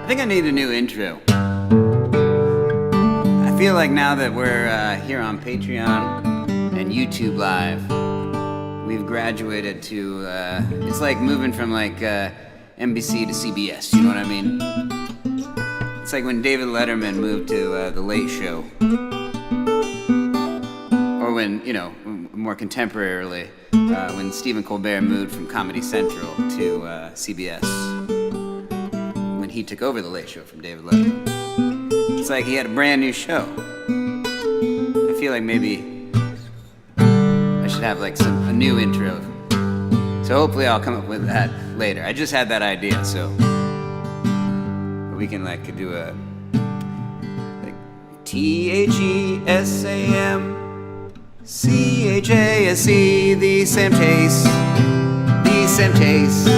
I think I need a new intro. I feel like now that we're here on Patreon and YouTube Live, we've graduated to, it's like moving from like NBC to CBS, you know what I mean? It's like when David Letterman moved to The Late Show. Or when, you know, more contemporarily, when Stephen Colbert moved from Comedy Central to CBS. He took over The Late Show from David Letterman. It's like he had a brand new show. I feel like maybe I should have like a new intro. So hopefully I'll come up with that later. I just had that idea, so we can like do a like THESAMCHASE, the same taste, the same taste.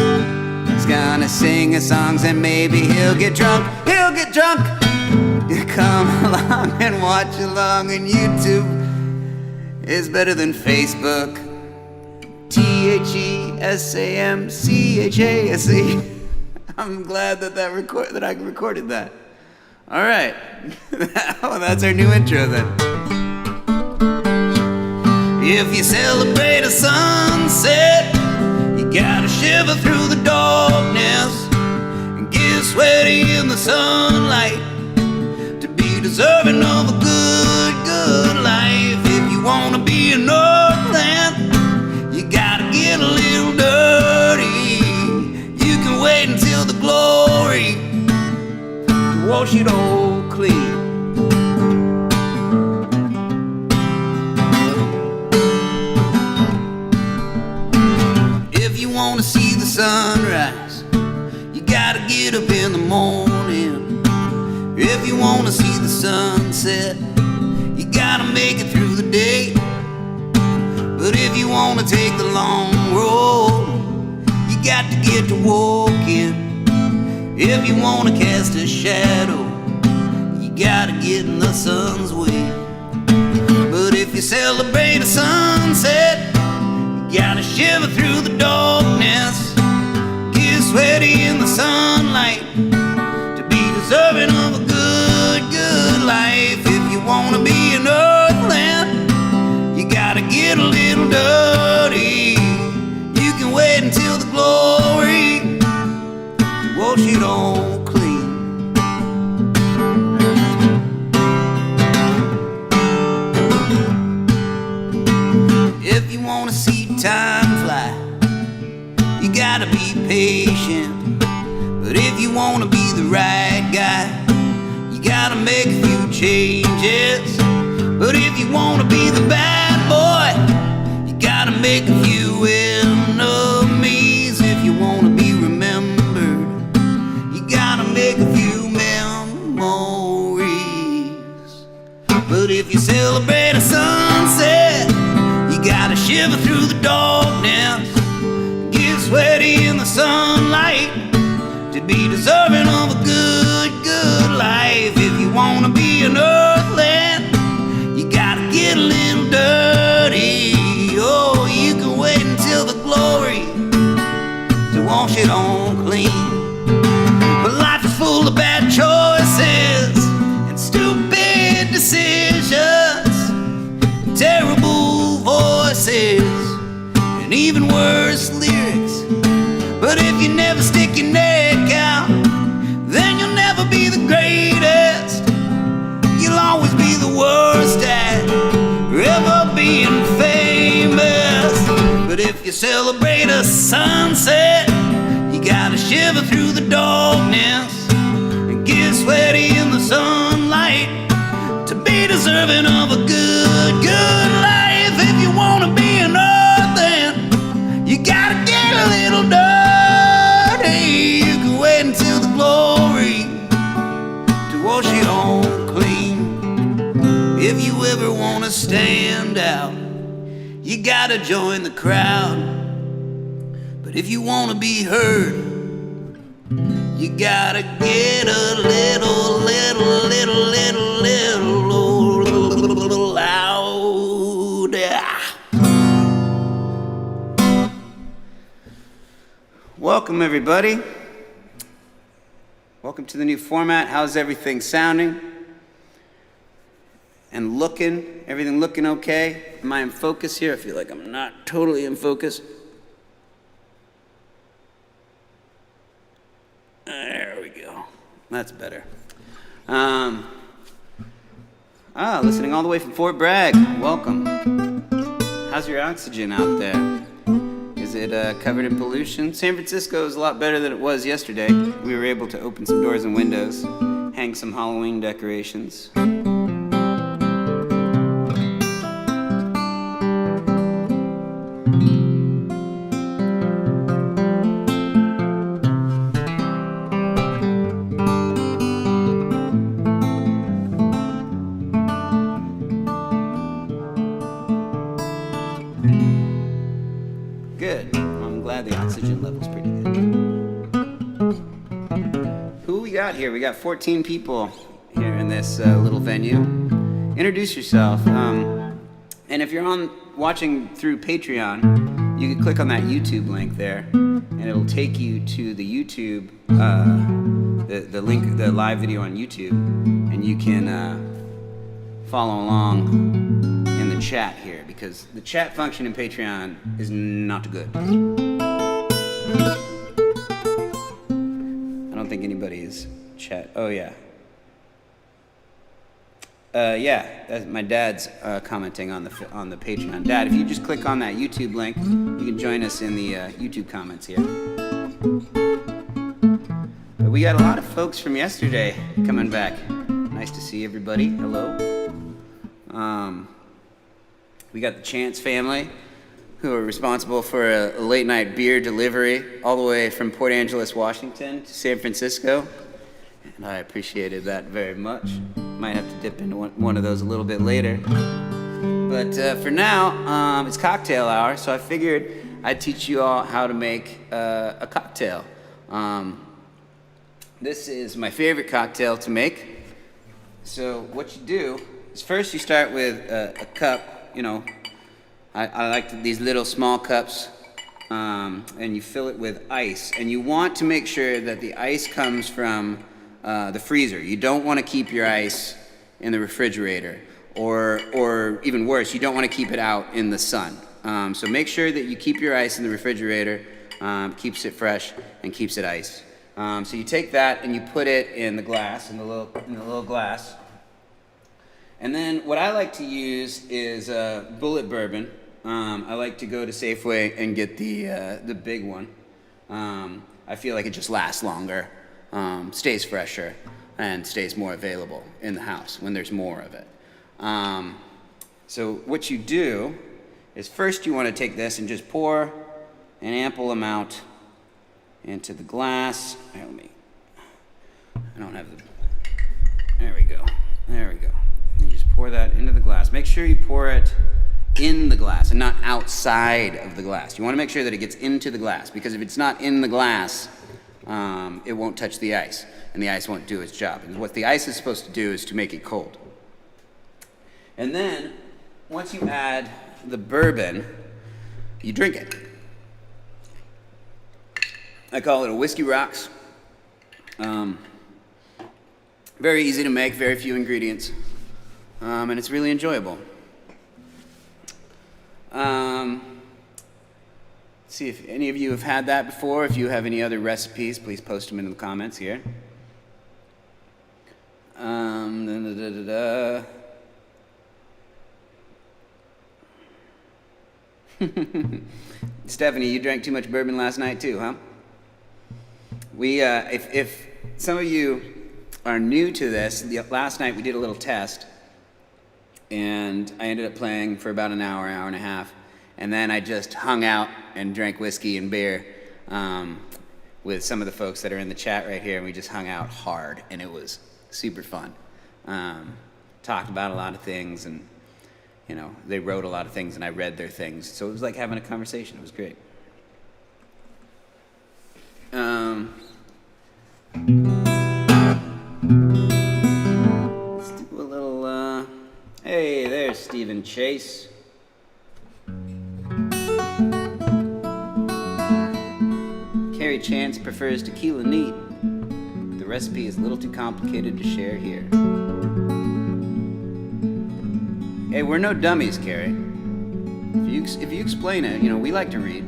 He's gonna sing his songs and maybe he'll get drunk. He'll get drunk. You come along and watch along, and YouTube is better than Facebook. THESAMCHASE. I'm glad that I recorded that. All right. Oh, that's our new intro then. If you celebrate a sunset, you gotta shiver through the darkness and get sweaty in the sunlight to be deserving of a good, good life. If you wanna be a Northland, you gotta get a little dirty. You can wait until the glory to wash it all clean. Want to see the sunrise, you gotta get up in the morning. If you want to see the sunset, you gotta make it through the day. But if you want to take the long road, you got to get to walking. If you want to cast a shadow, you gotta get in the sun's way. But if you celebrate a sunset, gotta shiver through the darkness, get sweaty in the sunlight to be deserving of a good, good life. If you wanna be an Earthland, you gotta get a little dirty. You can wait until the glory to wash it all clean. If you wanna see time fly, you gotta be patient. But if you wanna be the right guy, you gotta make a few changes. But if you wanna be the bad boy, you gotta make a few enemies. If you wanna be remembered, you gotta make a few memories. But if you celebrate a sunset, you gotta shiver through the darkness, get sweaty in the sunlight to be deserving of a good, good life. never stick your neck out, then you'll never be the greatest. You'll always be the worst at ever being famous. But if you celebrate a sunset, you gotta shiver through the darkness and get sweaty in the sunlight to be deserving of a good, good life. If you wanna be an earthen, you gotta get a little dirty. You can wait until the glory to wash you home clean. If you ever wanna stand out, you gotta join the crowd. But if you wanna be heard, you gotta get a little louder. Welcome, everybody. Welcome to the new format. How's everything sounding and looking? Everything looking okay? Am I in focus here? I feel like I'm not totally in focus. There we go. That's better. Listening all the way from Fort Bragg. Welcome. How's your oxygen out there? Is it covered in pollution? San Francisco is a lot better than it was yesterday. We were able to open some doors and windows, hang some Halloween decorations. Good. I'm glad the oxygen level's pretty good. Who we got here? We got 14 people here in this little venue. Introduce yourself. And if you're watching through Patreon, you can click on that YouTube link there, and it'll take you to the YouTube, the link, the live video on YouTube, and you can follow along in the chat here, because the chat function in Patreon is not good. I don't think anybody is chat. Oh yeah. That's my dad's commenting on the Patreon. Dad, if you just click on that YouTube link, you can join us in the YouTube comments here. But we got a lot of folks from yesterday coming back. Nice to see everybody. Hello. We got the Chance family, who are responsible for a late night beer delivery all the way from Port Angeles, Washington to San Francisco. And I appreciated that very much. Might have to dip into one of those a little bit later. But for now, it's cocktail hour, so I figured I'd teach you all how to make a cocktail. This is my favorite cocktail to make. So what you do is first you start with a cup. You know, I like these little small cups, and you fill it with ice. And you want to make sure that the ice comes from the freezer. You don't want to keep your ice in the refrigerator, or even worse, you don't want to keep it out in the sun. So make sure that you keep your ice in the refrigerator, keeps it fresh and keeps it iced. So you take that and you put it in the glass, in the little glass. And then what I like to use is Bullet Bourbon. I like to go to Safeway and get the big one. I feel like it just lasts longer, stays fresher, and stays more available in the house when there's more of it. So what you do is first you want to take this and just pour an ample amount into the glass. Here, I don't have the, there we go. You just pour that into the glass. Make sure you pour it in the glass and not outside of the glass. You want to make sure that it gets into the glass, because if it's not in the glass, it won't touch the ice, and the ice won't do its job. And what the ice is supposed to do is to make it cold. And then, once you add the bourbon, you drink it. I call it a Whiskey Rocks. Very easy to make, very few ingredients, and it's really enjoyable. See if any of you have had that before. If you have any other recipes, please post them in the comments here. Stephanie, you drank too much bourbon last night too, huh? If some of you are new to this, last night we did a little test, and I ended up playing for about an hour and a half, and then I just hung out and drank whiskey and beer with some of the folks that are in the chat right here, and we just hung out hard, and it was super fun. Talked about a lot of things, and they wrote a lot of things, and I read their things, so it was like having a conversation. It was great. Let's do a little, hey, there's Stephen Chase. Carrie Chance prefers tequila neat. The recipe is a little too complicated to share here. Hey, we're no dummies, Carrie. If you explain it, we like to read.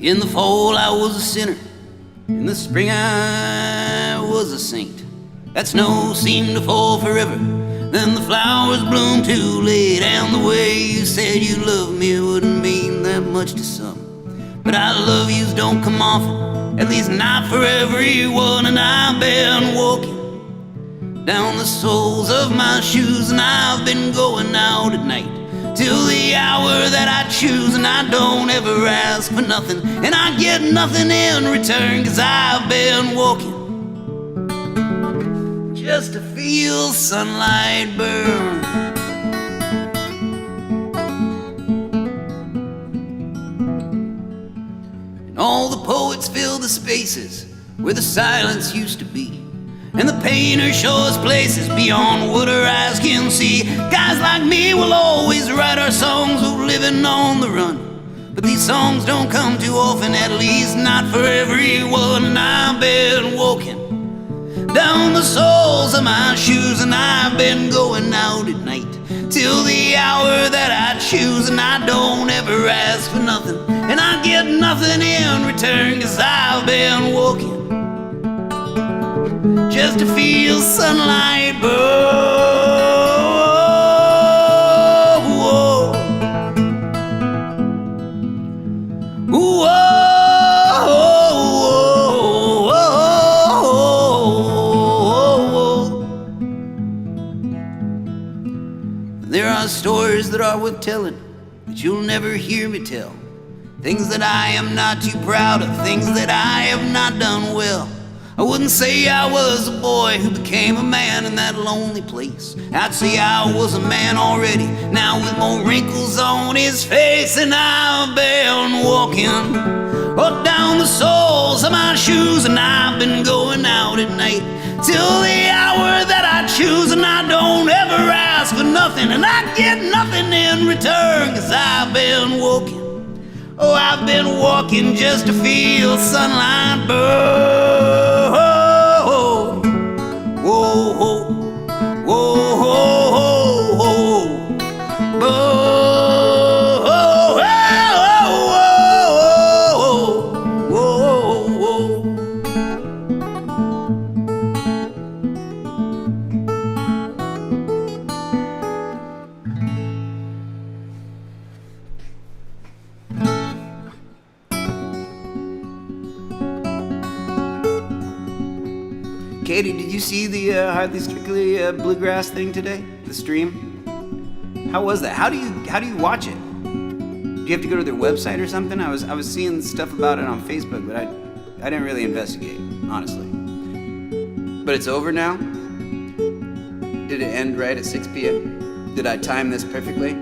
In the fall I was a sinner, in the spring I was a saint. That snow seemed to fall forever, then the flowers bloomed too late. And the way you said you loved me wouldn't mean that much to some, but I love yous don't come often, at least not for everyone. And I've been walking down the soles of my shoes, and I've been going out at night till the hour that I choose. And I don't ever ask for nothing, and I get nothing in return, 'cause I've been walking just to feel sunlight burn. And all the poets fill the spaces where the silence used to be, and the painter shows places beyond what our eyes can see. Guys like me will always write our songs of living on the run, but these songs don't come too often, at least not for everyone. And I've been walking down the soles of my shoes, and I've been going out at night till the hour that I choose. And I don't ever ask for nothing, and I get nothing in return, 'cause I've been walking just to feel sunlight burn. Whoa. Whoa. There are stories that are worth telling, but you'll never hear me tell. Things that I am not too proud of, things that I have not done well. I wouldn't say I was a boy who became a man in that lonely place. I'd say I was a man already, now with more wrinkles on his face. And I've been walking up down the soles of my shoes, and I've been going out at night till the hour that I choose. And I don't ever ask for nothing, and I get nothing in return, 'cause I've been walking. Oh, I've been walking just to feel sunlight burn. Whoa, whoa, whoa, whoa, whoa, Katie, did you see the Hardly Strictly Bluegrass thing today? The stream? How was that? How do you watch it? Do you have to go to their website or something? I was seeing stuff about it on Facebook, but I didn't really investigate. honestly. But it's over now? Did it end right at 6 p.m.? Did I time this perfectly?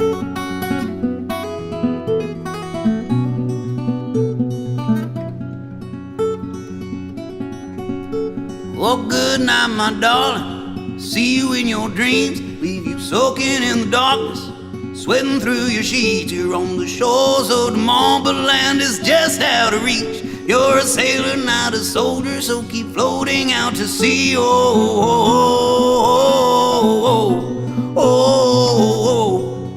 Oh, good night, my darling. See you in your dreams. Leave you soaking in the darkness, sweating through your sheets. You're on the shores of the Mont, but land is just out of reach. You're a sailor, not a soldier, so keep floating out to sea. Oh, oh, oh, oh,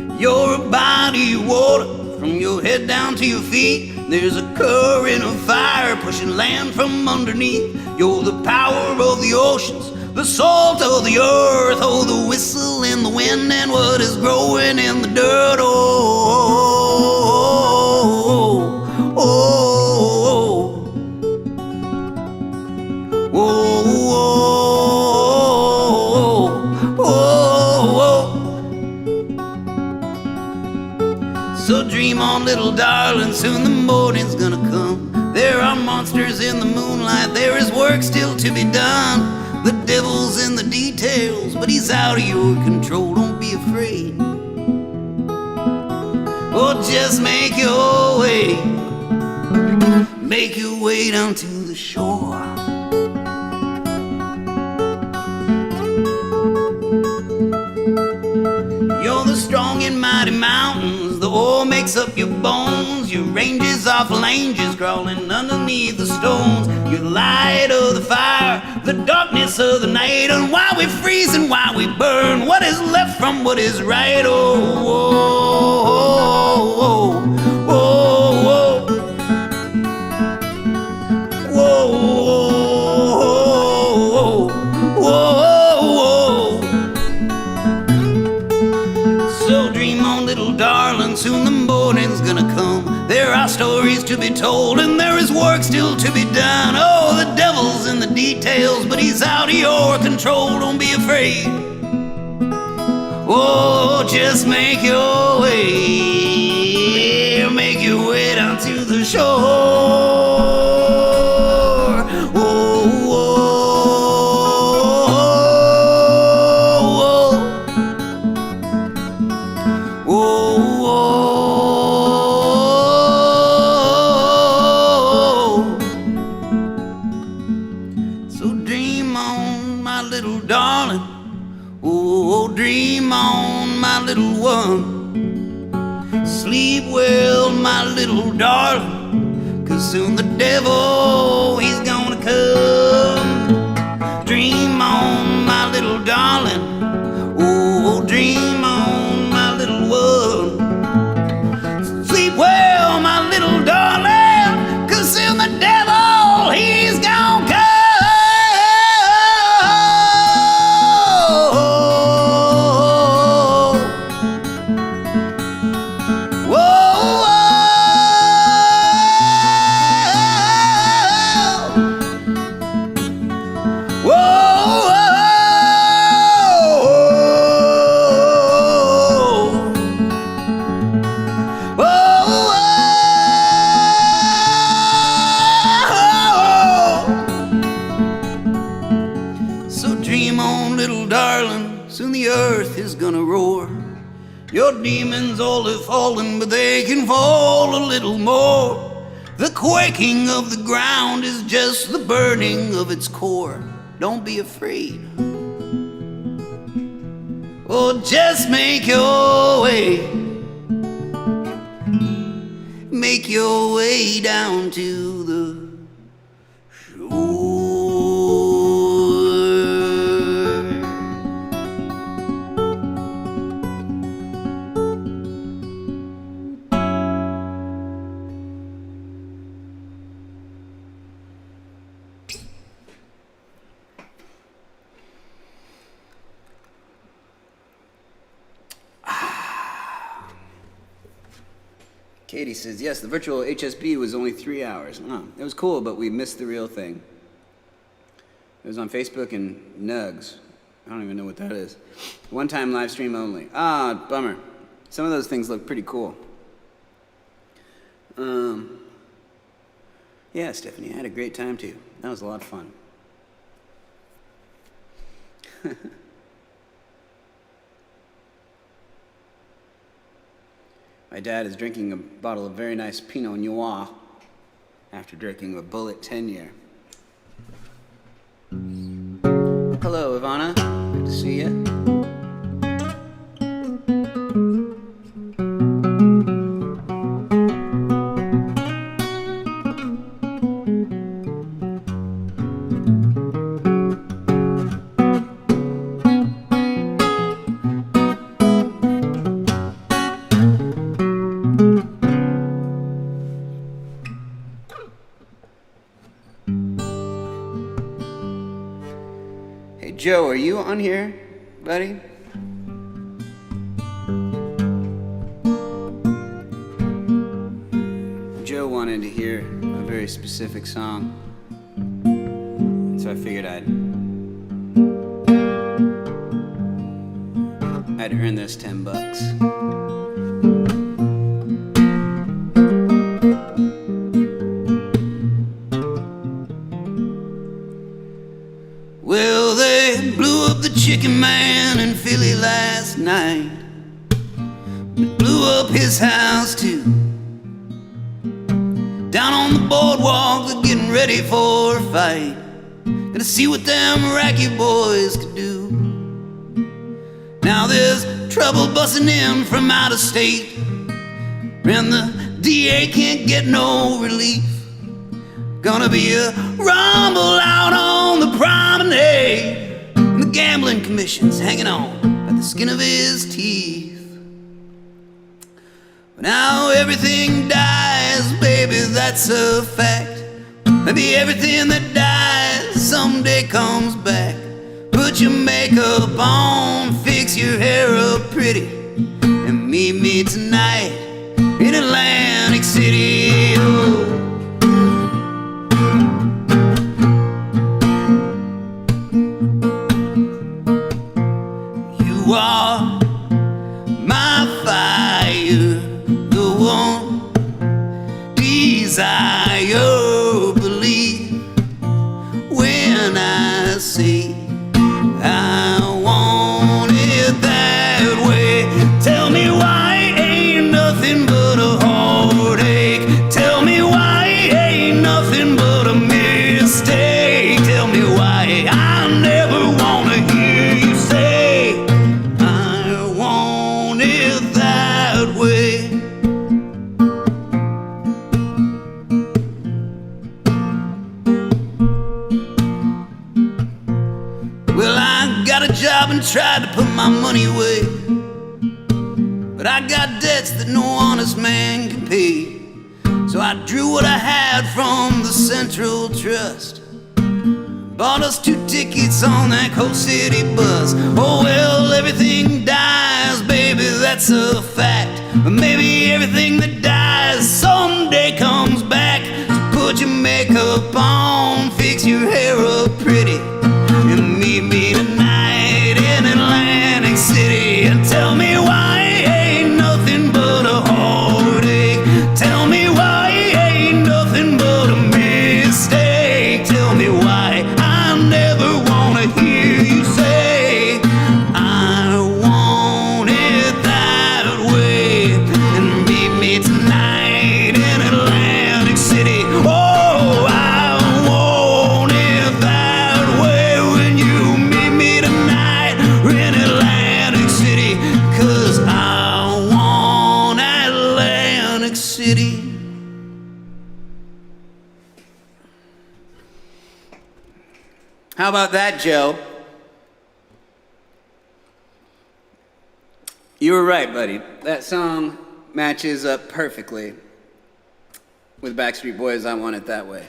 oh. You're a body of water from your head down to your feet. There's a current of fire pushing land from underneath. You're the power of the oceans, the salt of the earth. Oh, the whistle in the wind and what is growing in the dirt. Oh, oh, oh, oh, oh, oh, oh. So dream on, little darling, soon the morning's gonna come. There are monsters in the moonlight, there is work still to be done. The devil's in the details, but he's out of your control. Don't be afraid. Oh, just make your way down to the shore. You're the strong and mighty mountains, the ore makes up your bones. Your ranges are phalanges crawling underneath the stones. You're the light of the fire, the darkness of the night. And why we freeze and why we burn, what is left from what is right. Oh, oh, oh, oh, oh, oh, oh, oh, oh. So dream on, little darling, soon the morning's gonna come. There are stories to be told and there is work still to be done. Oh, the devil's in the details, but he's out of your control. Don't be afraid. Oh, just make your way down to the shore. Oh, oh, oh, oh, oh. So dream on, my little darling. Oh, dream on, my little one. Sleep well, my little darling, 'cause soon the devil, he's gonna come. Dream on, my little darling. Oh, dream on, my little one. Sleep well, my little darling, 'cause soon the devil, he's gonna come. Soon the earth is gonna roar. Your demons all have fallen, but they can fall a little more. The quaking of the ground is just the burning of its core. Don't be afraid. Oh, just make your way down to the shore. Katie says, yes, the virtual HSP was only 3 hours. Oh, it was cool, but we missed the real thing. It was on Facebook and Nugs. I don't even know what that is. One-time live stream only. Ah, bummer. Some of those things look pretty cool. Yeah, Stephanie, I had a great time too. That was a lot of fun. My dad is drinking a bottle of very nice Pinot Noir after drinking a Bullet 10-year. Hello, Ivana. Good to see you. Hey, Joe, are you on here, buddy? Joe wanted to hear a very specific song, so I figured I'd earn this $10. Well, they blew up the Chicken Man in Philly last night. They blew up his house too. Down on the boardwalk, they're getting ready for a fight. Gonna see what them Iraqi boys could do. Now there's trouble busting in from out of state, and the DA can't get no relief. Gonna be a rumble out on the promenade, and the gambling commission's hanging on by the skin of his teeth. But now everything dies, baby, that's a fact. Maybe everything that dies someday comes back. Put your makeup on, fix your hair up pretty, and meet me tonight in Atlantic City. Oh. You are my fire, the one desire, believe when I say I want it that way. Tell me why ain't nothing but a heartache. Tell me why ain't nothing but a mistake. Tell me why I never wanna hear you say I want it that way. Well, I got a job and tried to put my money away, but I got debts that no honest man can pay. So I drew what I had from the Central Trust, bought us 2 tickets on that Coast City bus. Oh well, everything dies, baby, that's a fact. But maybe everything that dies someday comes back. So put your makeup on, fix your hair up pretty, and meet me tonight in Atlantic City. And tell me why ain't nothing but a heartache. Tell me why ain't nothing but a mistake. Tell me why I never wanna hear you say I want it that way. And meet me tonight in Atlantic City. Oh, I want it that way when you meet me tonight in Atlantic City. 'Cause I want Atlantic City. How about that, Joe? You were right, buddy. That song matches up perfectly with Backstreet Boys' I Want It That Way.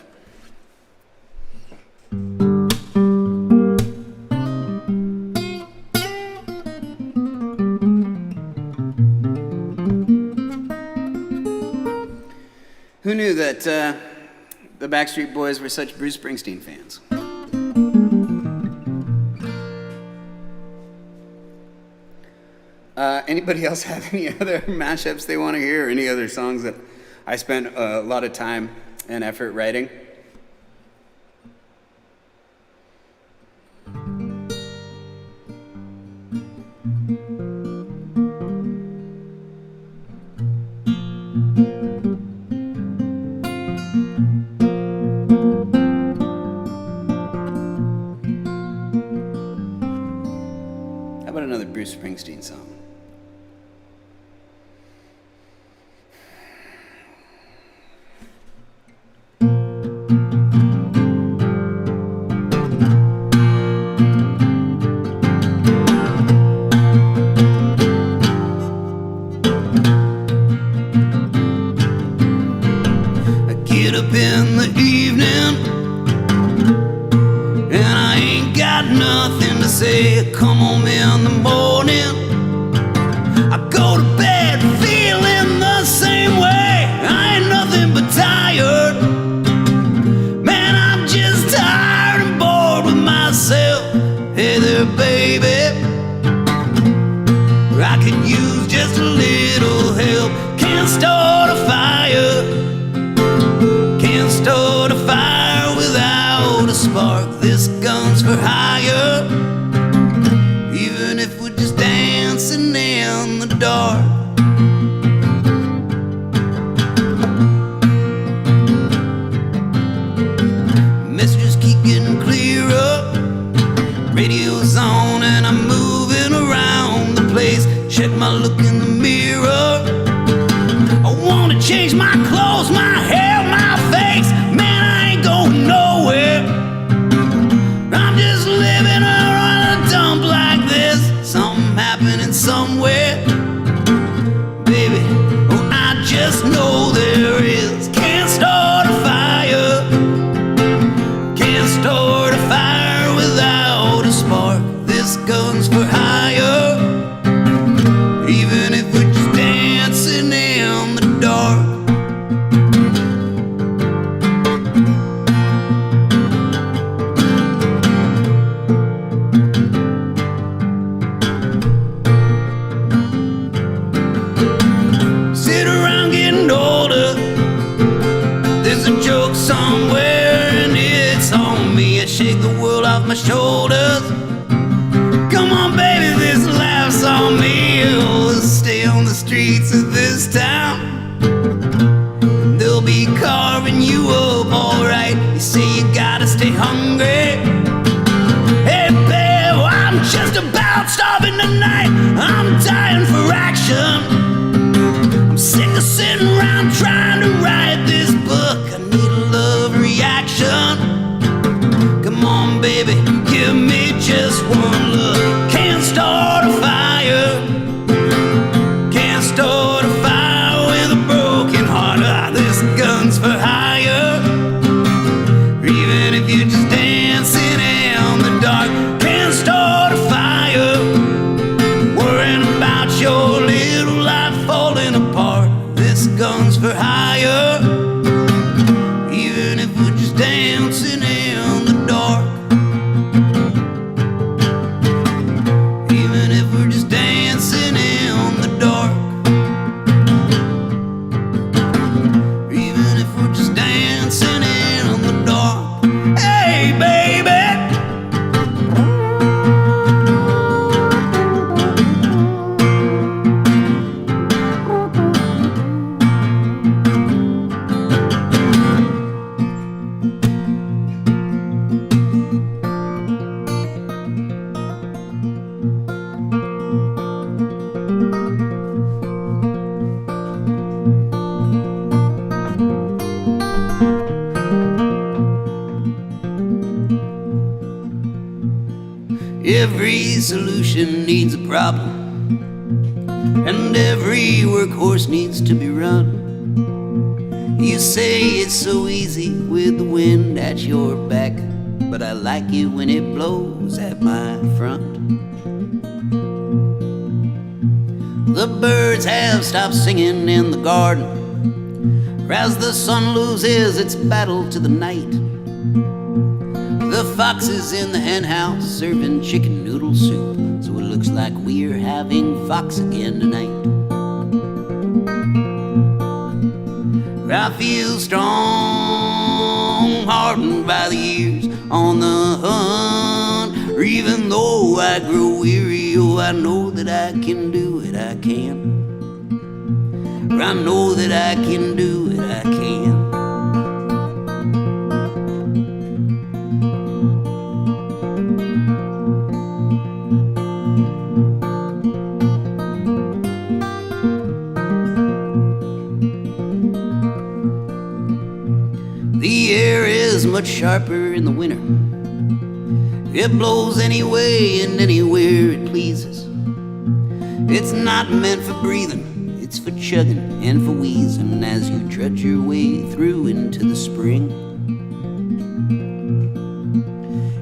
Who knew that the Backstreet Boys were such Bruce Springsteen fans? Anybody else have any other mashups they want to hear, or any other songs that I spent a lot of time and effort writing. How about another Bruce Springsteen song? Get up in the evening and I ain't got nothing to say. Come home in the morning, I go to bed feeling the same way. I ain't nothing but tired. Man, I'm just tired and bored with myself. Hey there, baby, I could use just a little help. Can't start a fire, start a fire without a spark. This gun's for hire, even if we're just dancing in the dark. Messages keep getting clearer, radio's on and I'm moving around the place. Check my look in the mirror, I wanna change my clothes, my hair, my face. Man, I ain't going nowhere. I'm just living around a dump like this. Something happening somewhere, baby. Oh, I just know there is. Can't start a fire, can't start a fire without a spark. This gun's for hire, even if we're just dancing in the dark. Sit around getting older, there's a joke somewhere and it's on me. I shake the world off my shoulders. Come on baby, this laugh's on me. Oh, stay on the streets of this town, they'll be carving you up alright. You say you gotta stay hungry. Hey babe, I'm just about starving tonight. I'm dying for action. I'm sick of sitting around trying to write this book. I need a love reaction. Come on baby, give me just one look. Can't start a fire, can't start a fire with a broken heart. Ah, this gun's for hire, even if you're just dancing in the dark. Can't start a fire, worrying about your little life falling apart. This gun's for hire, even if we're just dancing in the dark. Even if we're just dancing in the dark. Even if we're just dancing in the dark. Hey baby, every solution needs a problem, and every workhorse needs to be run. You say it's so easy with the wind at your back, but I like it when it blows at my front. The birds have stopped singing in the garden, as the sun loses its battle to the night. The fox is in the hen house serving chicken noodle soup, so it looks like we're having fox again tonight. I feel strong hardened by the years, on the hunt. Or even though I grow weary, oh, I know that I can do it, I can. Or I know that I can do it, I can. The air is much sharper in the winter. It blows anyway and anywhere it pleases. It's not meant for breathing, it's for chugging and for wheezing as you trudge your way through into the spring.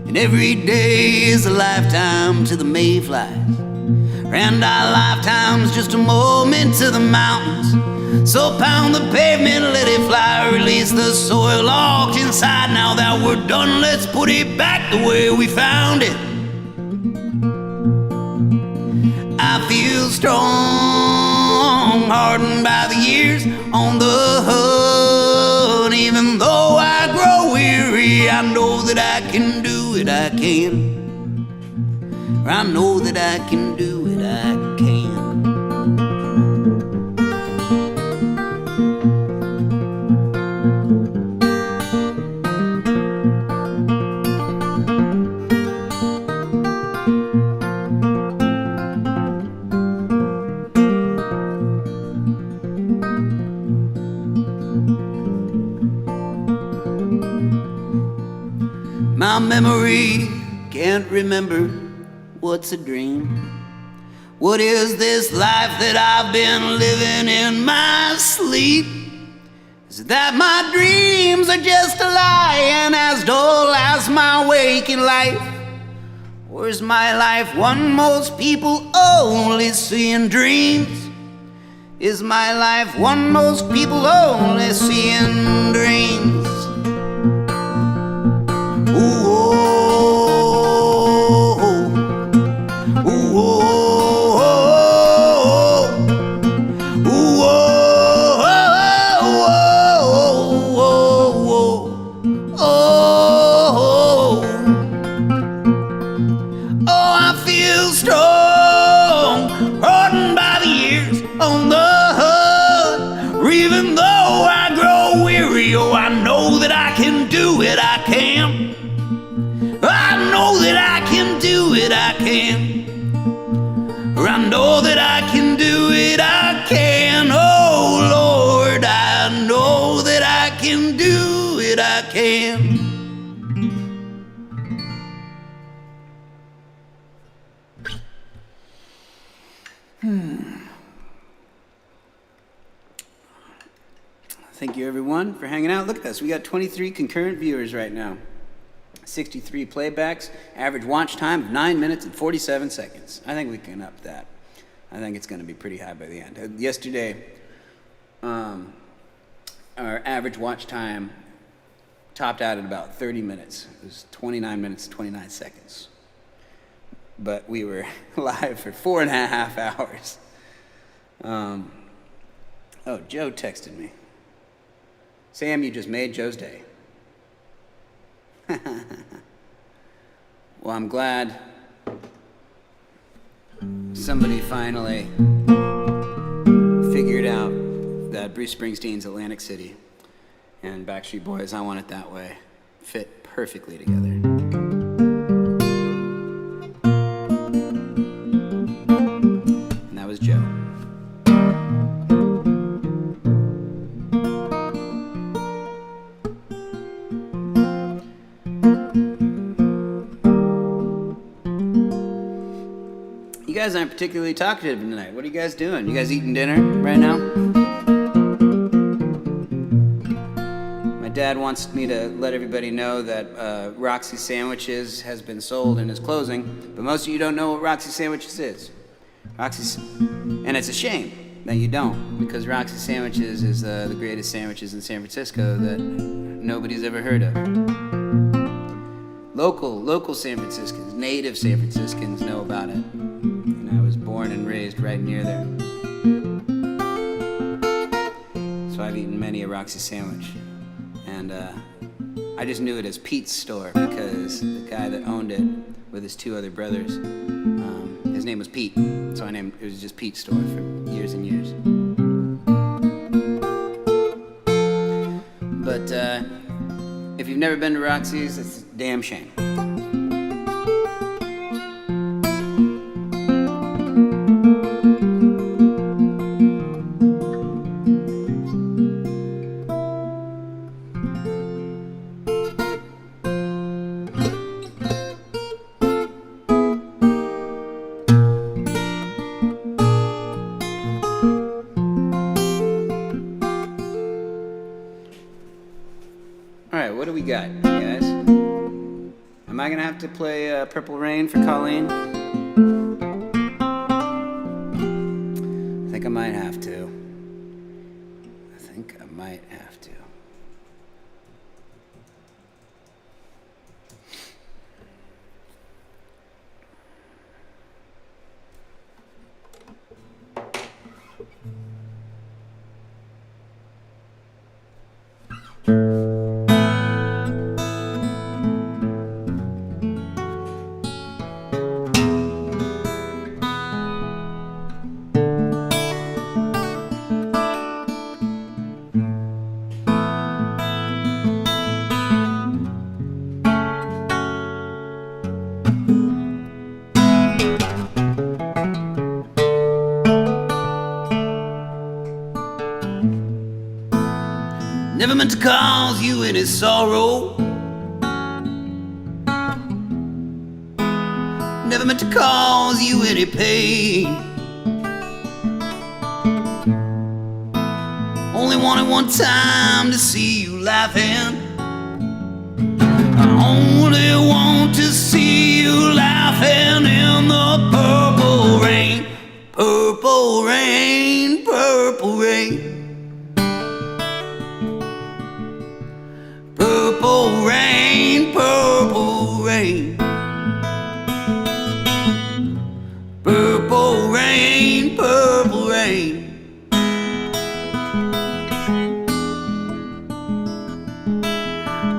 And every day is a lifetime to the mayflies, and our lifetime's just a moment to the mountains. So pound the pavement, let it fly, release the soil locked inside. Now that we're done, let's put it back the way we found it. I feel strong, hardened by the years, on the hunt. Even though I grow weary, I know that I can do it, I can. I know that I can do it, I can. My memory can't remember what's a dream. What is this life that I've been living in my sleep? Is it that my dreams are just a lie and as dull as my waking life? Or is my life one most people only see in dreams? Is my life one most people only see in dreams? I know that I can do it, I can. Oh Lord, I know that I can do it, I can. Thank you everyone for hanging out. Look at this, we got 23 concurrent viewers right now. 63 playbacks, average watch time of 9 minutes and 47 seconds. I think we can up that. I think it's going to be pretty high by the end. Yesterday, our average watch time topped out at about 30 minutes. It was 29 minutes, 29 seconds. But we were live for 4.5 hours. Oh, Joe texted me. Sam, you just made Joe's day. Well, I'm glad somebody finally figured out that Bruce Springsteen's Atlantic City and Backstreet Boys' I Want It That Way fit perfectly together. And that was Joe. You guys aren't particularly talkative tonight. What are you guys doing? You guys eating dinner right now? My dad wants me to let everybody know that Roxy Sandwiches has been sold and is closing, but most of you don't know what Roxy Sandwiches is. And it's a shame that you don't, because Roxy Sandwiches is the greatest sandwiches in San Francisco that nobody's ever heard of. Local San Franciscans, native San Franciscans know about it. And I was born and raised right near there. So I've eaten many a Roxy sandwich. And I just knew it as Pete's store because the guy that owned it with his two other brothers, his name was Pete. So it was just Pete's store for years and years. But if you've never been to Roxy's, it's a damn shame. Alright, what do we got, guys? Am I gonna have to play Purple Rain for Colleen? I think I might have to. Never meant to cause you any sorrow. Never meant to cause you any pain. Only wanted one time to see you laughing. I only want to see you laughing in the purple rain. Purple rain, purple rain. Purple rain, purple rain. Purple rain, purple rain.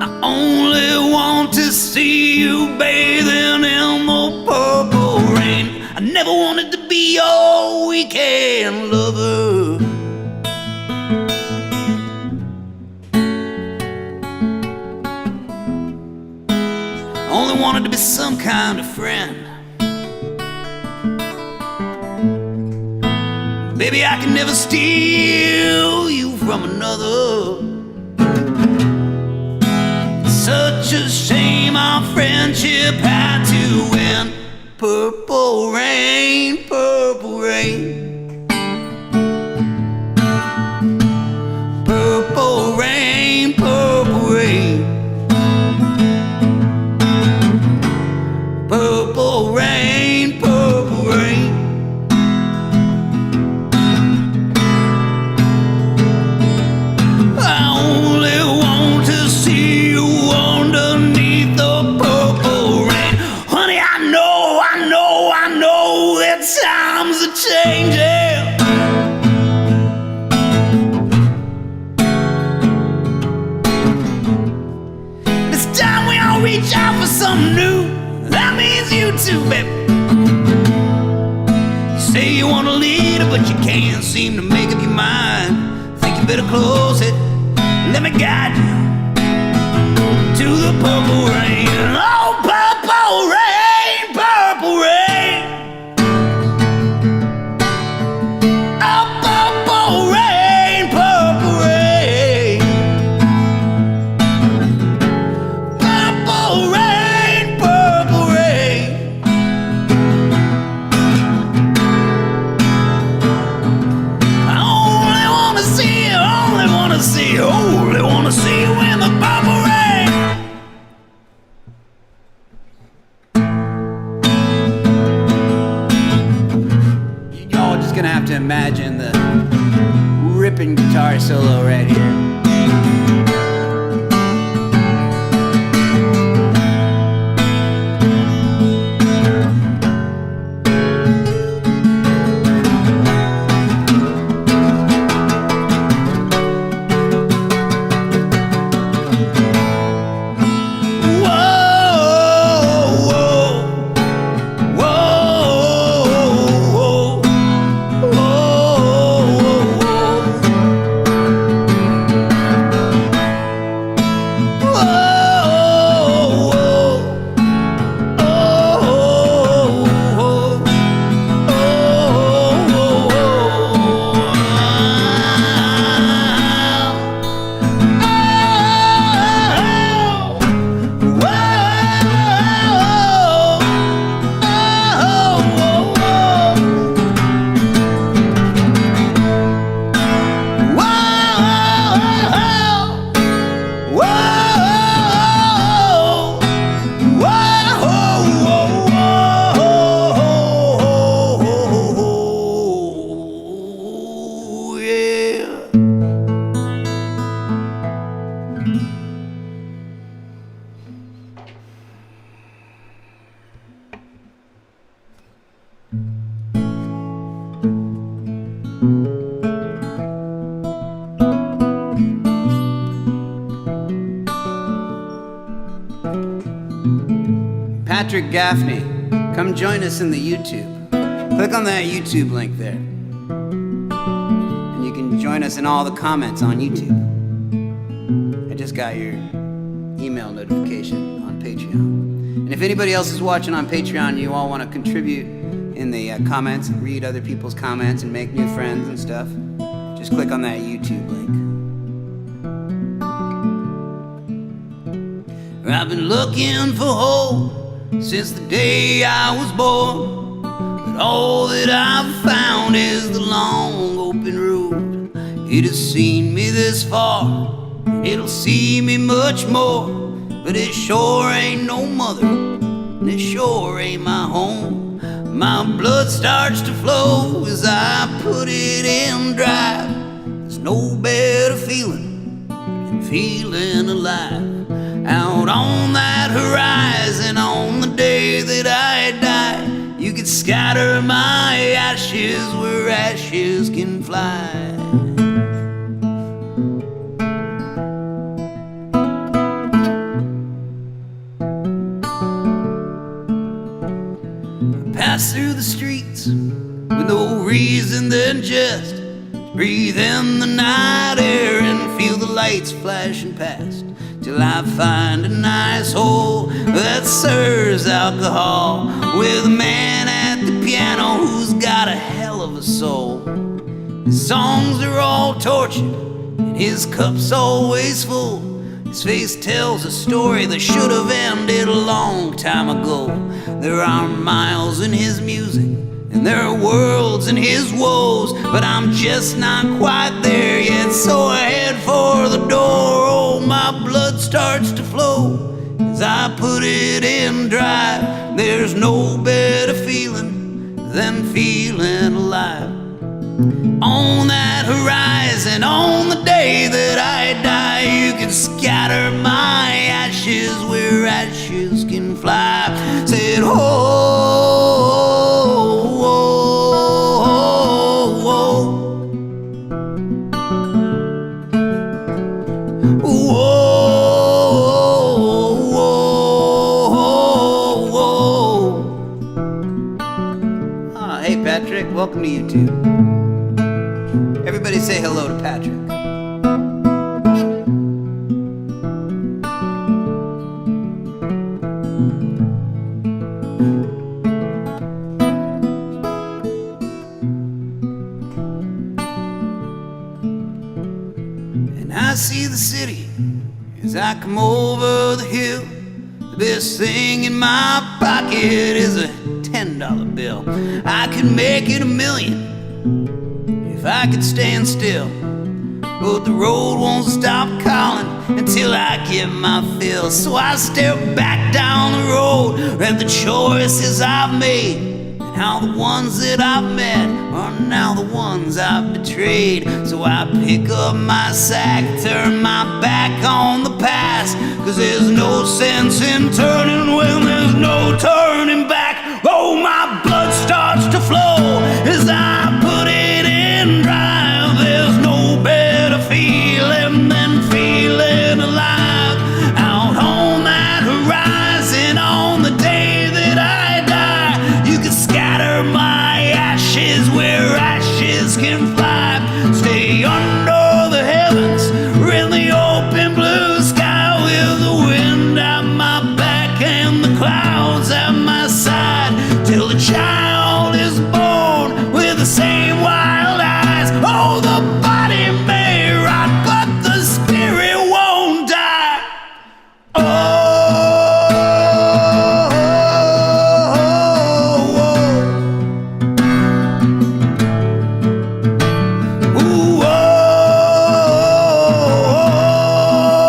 I only want to see you bathing in the purple rain. I never wanted to be your weekend lover. Only wanted to be some kind of friend. Baby, I can never steal you from another. Such a shame our friendship had to end. Purple rain, purple rain. Purple rain, purple rain. Purple rain, purple rain. I only want to see you underneath the purple rain. Honey, I know that times are changing. It's time we all reach out for something new. That means you too, baby. You say you want a leader, but you can't seem to make up your mind. Think you better close it. Let me guide you to the purple rain. Oh, purple rain, purple rain. Oh, purple rain, purple rain. Purple rain, purple rain. I only wanna see you, only wanna see you, only wanna see you in the purple rain. Y'all just gonna have to imagine the ripping guitar solo right here. Patrick Gaffney. Come join us in the YouTube. Click on that YouTube link there. And you can join us in all the comments on YouTube. I just got your email notification on Patreon. And if anybody else is watching on Patreon and you all want to contribute in the comments and read other people's comments and make new friends and stuff, just click on that YouTube link. I've been looking for hope since the day I was born, but all that I've found is the long open road. It has seen me this far, it'll see me much more, but it sure ain't no mother, and it sure ain't my home. My blood starts to flow as I put it in drive. There's no better feeling than feeling alive. Out on that horizon, on the day that I die, you could scatter my ashes where ashes can fly. Pass through the streets with no reason than just breathe in the night air and feel the lights flashing past, till I find a nice hole that serves alcohol, with a man at the piano who's got a hell of a soul. His songs are all tortured and his cup's always full. His face tells a story that should have ended a long time ago. There are miles in his music and there are worlds in his woes, but I'm just not quite there yet, so I head for the door. Oh, my blood starts to flow as I put it in drive. There's no better feeling than feeling alive. On that horizon, on the day that I die, you can scatter my ashes where ashes can fly. Said, oh, oh, oh, oh, oh. Oh, hey Patrick, welcome to YouTube. Everybody say hello to Patrick. And I see the city as I come over the hill. The best thing in my pocket is a $10 bill. I could make it $1 million if I could stand still, but the road won't stop calling until I get my fill. So I stare back down the road at the choices I've made, and how the ones that I've met are now the ones I've betrayed. So I pick up my sack, turn my back on the past, 'cause there's no sense in turning when there's no turning back. Oh, my blood starts to flow as I put it in drive. There's no better feeling than feeling alive. Out on that horizon, on the day that I die, you can scatter my ashes where ashes can fly. Stay under the heavens, or in the open blue sky, with the wind at my back and the clouds at my side, till the child is born with the same wild eyes. Oh, the body may rot, but the spirit won't die. Oh, oh, oh, oh. Ooh, oh,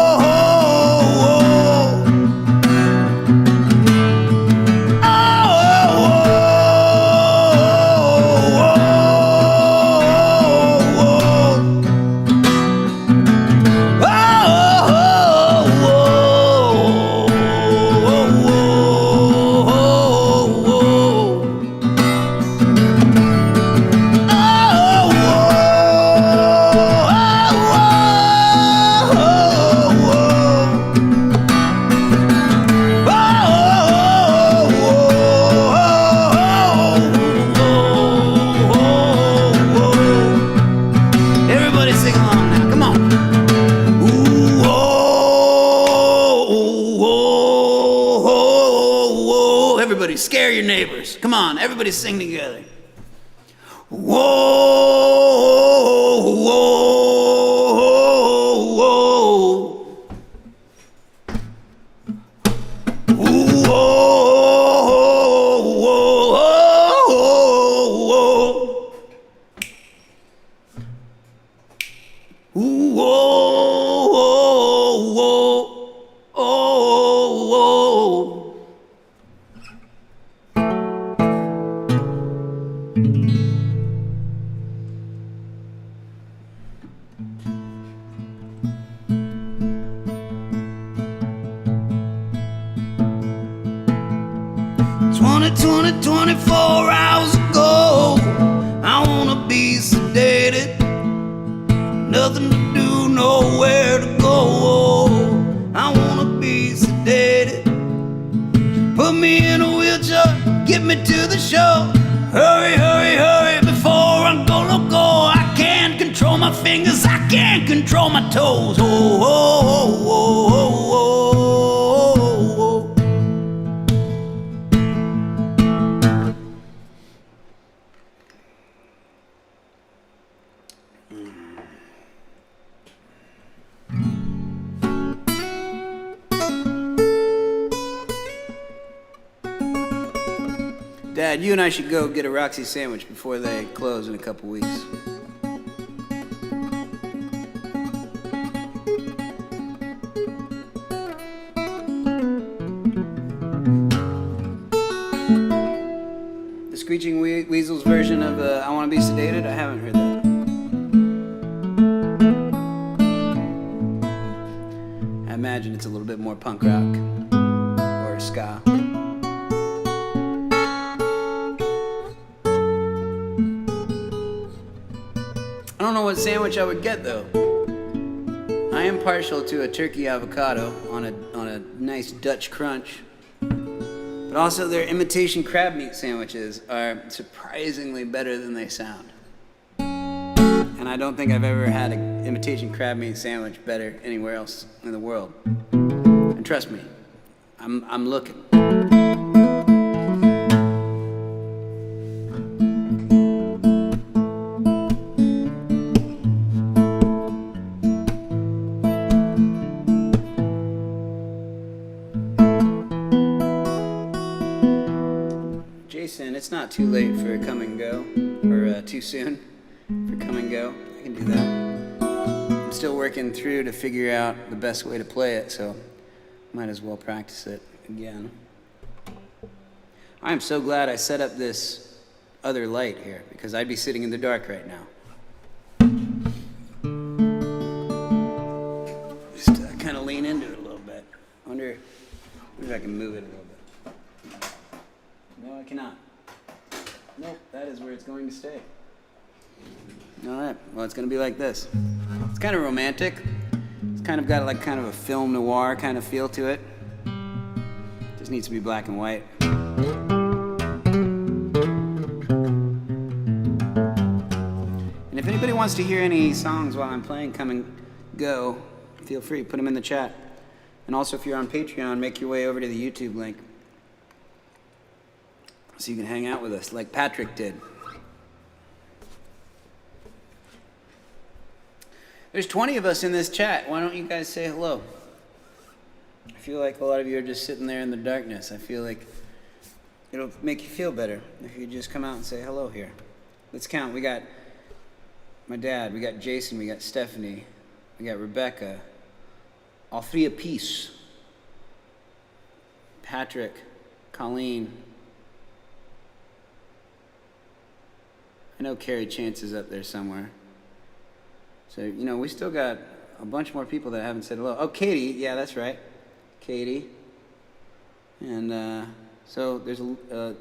oh, oh, oh. your neighbors. Come on, everybody sing together. Whoa, whoa, whoa. Whoa, whoa, whoa. Whoa, whoa, whoa. 24 hours ago, I wanna be sedated. Nothing to do, nowhere to go. I wanna be sedated. Put me in a wheelchair, get me to the show. Hurry, hurry, hurry before I go loco. I can't control my fingers, I can't control my toes. Oh, oh, oh, oh, oh, oh. Dad, you and I should go get a Roxy sandwich before they close in a couple weeks. The Screeching Weasel's version of I Wanna Be Sedated? I haven't heard that. I imagine it's a little bit more punk rock or ska. I don't know what sandwich I would get though. I am partial to a turkey avocado on a nice Dutch crunch. But also their imitation crab meat sandwiches are surprisingly better than they sound. And I don't think I've ever had an imitation crab meat sandwich better anywhere else in the world. And trust me, I'm looking. Jason, it's not too late for Come and Go, or too soon for Come and Go. I can do that. I'm still working through to figure out the best way to play it, so might as well practice it again. I am so glad I set up this other light here, because I'd be sitting in the dark right now. Just kind of lean into it a little bit. I wonder if I can move it a little bit. No, I cannot. Nope, that is where it's going to stay. All right, well, it's going to be like this. It's kind of romantic. It's kind of got like kind of a film noir kind of feel to it. Just needs to be black and white. And if anybody wants to hear any songs while I'm playing Come and Go, feel free, put them in the chat. And also, if you're on Patreon, make your way over to the YouTube link so you can hang out with us like Patrick did. There's 20 of us in this chat. Why don't you guys say hello? I feel like a lot of you are just sitting there in the darkness. I feel like it'll make you feel better if you just come out and say hello here. Let's count. We got my dad, we got Jason, we got Stephanie, we got Rebecca, Althea Peace, Patrick, Colleen. I know Carrie Chance is up there somewhere. So, you know, we still got a bunch more people that haven't said hello. Oh, Katie. Yeah, that's right. Katie. And so there's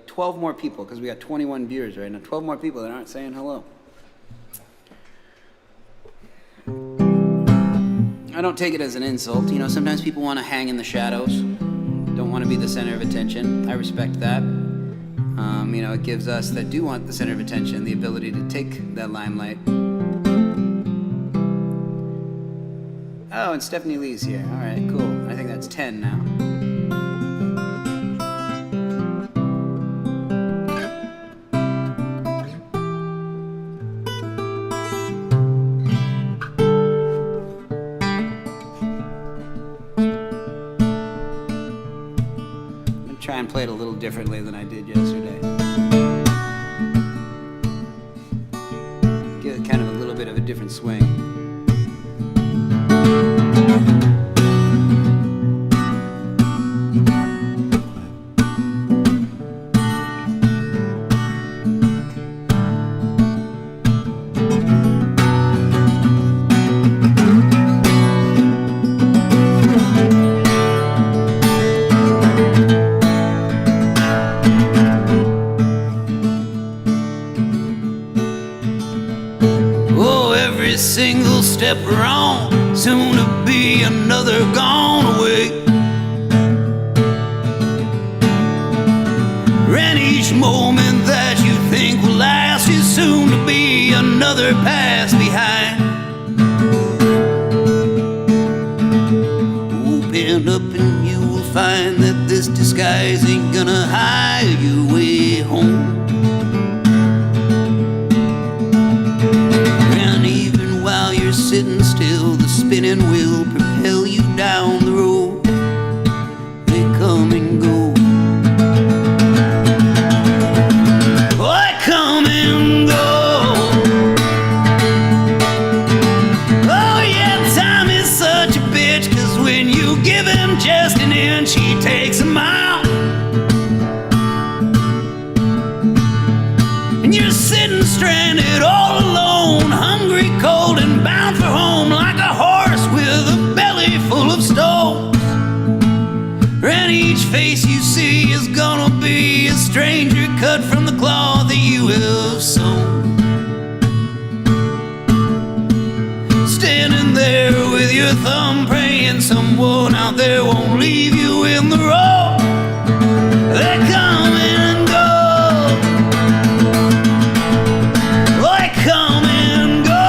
12 more people, because we got 21 viewers right now. 12 more people that aren't saying hello. I don't take it as an insult. You know, sometimes people want to hang in the shadows, don't want to be the center of attention. I respect that. You know, it gives us that do want the center of attention the ability to take that limelight. Oh, and Stephanie Lee's here. All right, cool. I think that's 10 now. play it a little differently than I did yesterday. Give it kind of a little bit of a different swing. Single step wrong, soon to be another gone away. And each moment that you think will last is soon to be another pass behind. Open up and you will find that this disguise ain't gonna hide your way home. Sitting still, the spinning wheel propel you down the road. They come and go. They come and go. Oh yeah, time is such a bitch, 'cause when you give him just an inch, he takes a mile. And you're sitting stranded all alone, hungry, cold, and bound for home, like a horse with a belly full of stones. And each face you see is gonna be a stranger cut from the cloth that you have sewn. Standing there with your thumb, praying someone out there won't leave you in the road. They come and go. They come and go.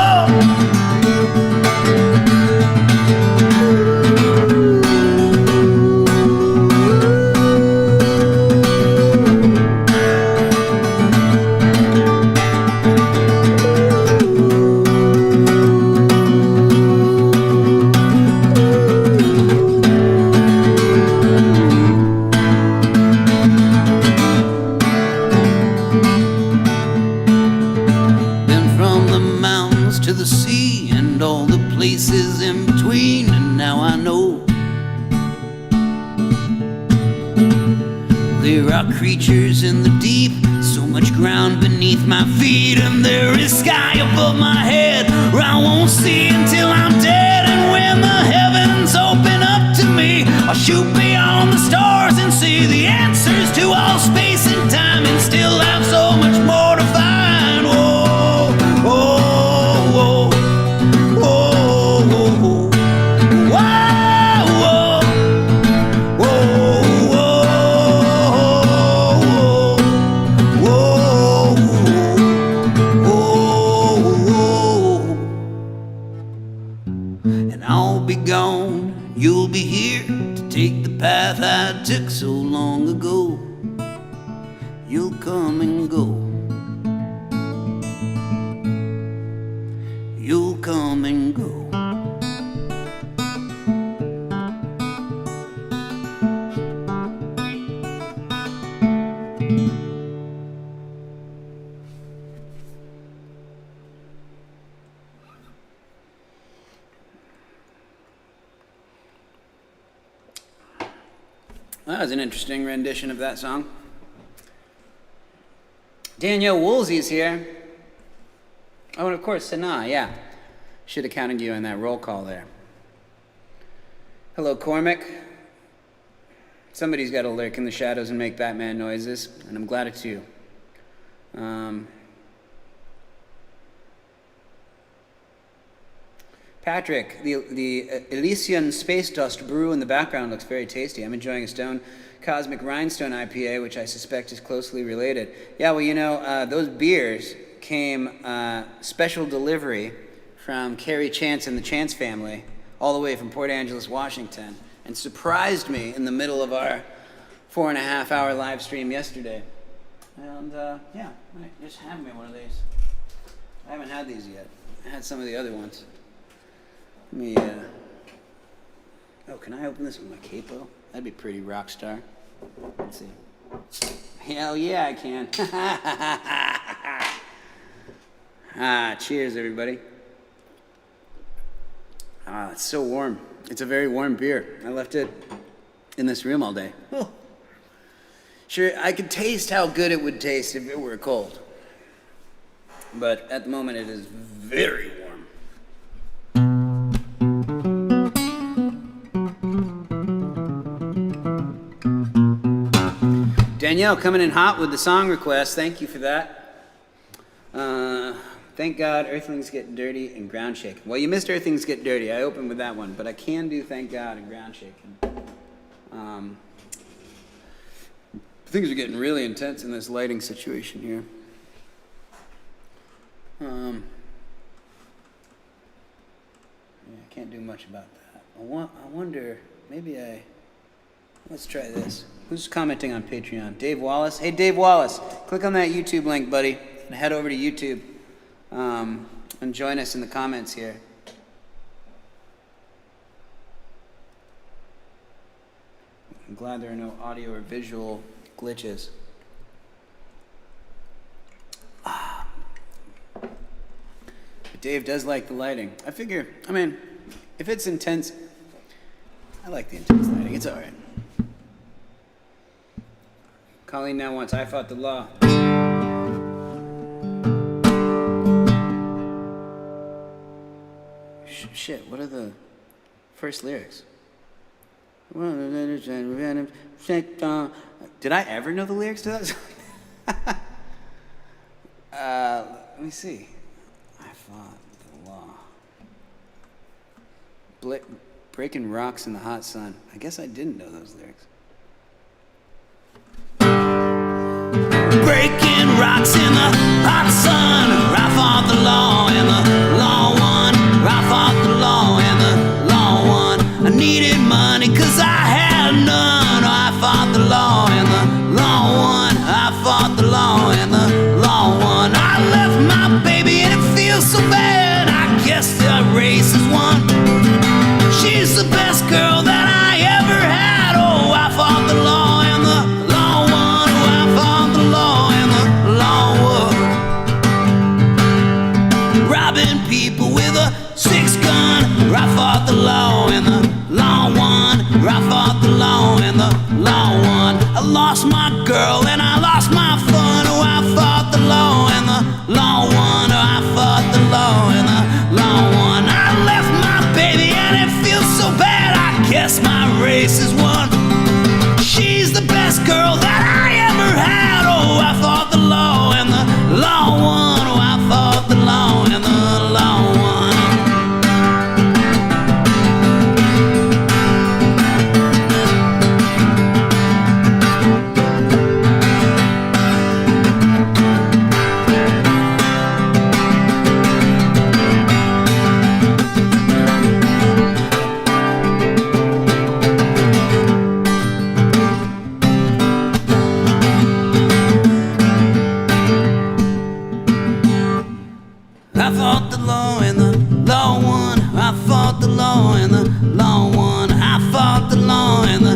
To the sea and all the places in between, and now I know there are creatures in the deep, so much ground beneath my feet, and there is sky above my head where I won't see until I'm dead. And when the heavens open up to me, I'll shoot beyond the stars and see the answers to all space and time, and still have so much more to find. Whoa, whoa. Gone, you'll be here to take the path I took so long ago. You'll come and go. You'll come and go. That was an interesting rendition of that song. Danielle Woolsey's here. Oh, and of course, Sanaa, yeah. Should have counted you in that roll call there. Hello, Cormac. Somebody's got to lurk in the shadows and make Batman noises, and I'm glad it's you. Patrick, the Elysian Space Dust brew in the background looks very tasty. I'm enjoying a Stone Cosmic Rhinestone IPA, which I suspect is closely related. Yeah, well, you know, those beers came special delivery from Carrie Chance and the Chance family, all the way from Port Angeles, Washington, and surprised me in the middle of our 4.5-hour live stream yesterday. And yeah, just have me one of these. I haven't had these yet. I had some of the other ones. Let me, oh, can I open this with my capo? That'd be pretty rock star. Let's see. Hell yeah, I can. Cheers, everybody. It's so warm. It's a very warm beer. I left it in this room all day. Oh. Sure, I could taste how good it would taste if it were cold. But at the moment, it is very warm. Danielle coming in hot with the song request. Thank you for that. Thank God Earthlings Get Dirty and Ground Shaking. Well, you missed Earthlings Get Dirty. I opened with that one, but I can do Thank God and Ground Shaking. Things are getting really intense in this lighting situation here. Yeah, I can't do much about that. I wonder, let's try this. Who's commenting on Patreon? Dave Wallace? Hey, Dave Wallace, click on that YouTube link, buddy, and head over to YouTube and join us in the comments here. I'm glad there are no audio or visual glitches. But Dave does like the lighting. I figure, if it's intense, I like the intense lighting. It's all right. Colleen now wants I Fought the Law. Shit, what are the first lyrics? Did I ever know the lyrics to that song? Let me see. I Fought the Law. Breaking rocks in the hot sun. I guess I didn't know those lyrics. Breaking rocks in the hot sun. I fought the law and the law won. I fought the law and the law won. I needed money cause I had none. I fought the law and the law won. I fought the law and the law won. I left my baby and it feels so bad. I guess the race is won. She's the best girl that I ever had. Oh, I fought the law and the law won. Oh, I fought the law and the law won. Robbing people with a 6-gun. I fought the law and the law won. I fought the law and the law won. I lost my girl and I lost my fun. Oh, I fought the law and the law won. Oh, I fought the law and the law won. I left my baby and it feels so bad. I guess my race is won. She's the best girl that I ever had. Oh, I fought the law and the law won. Oh, I fought the law and the law won. I fought the law and the law won. I fought the law and the law won. I fought the law and the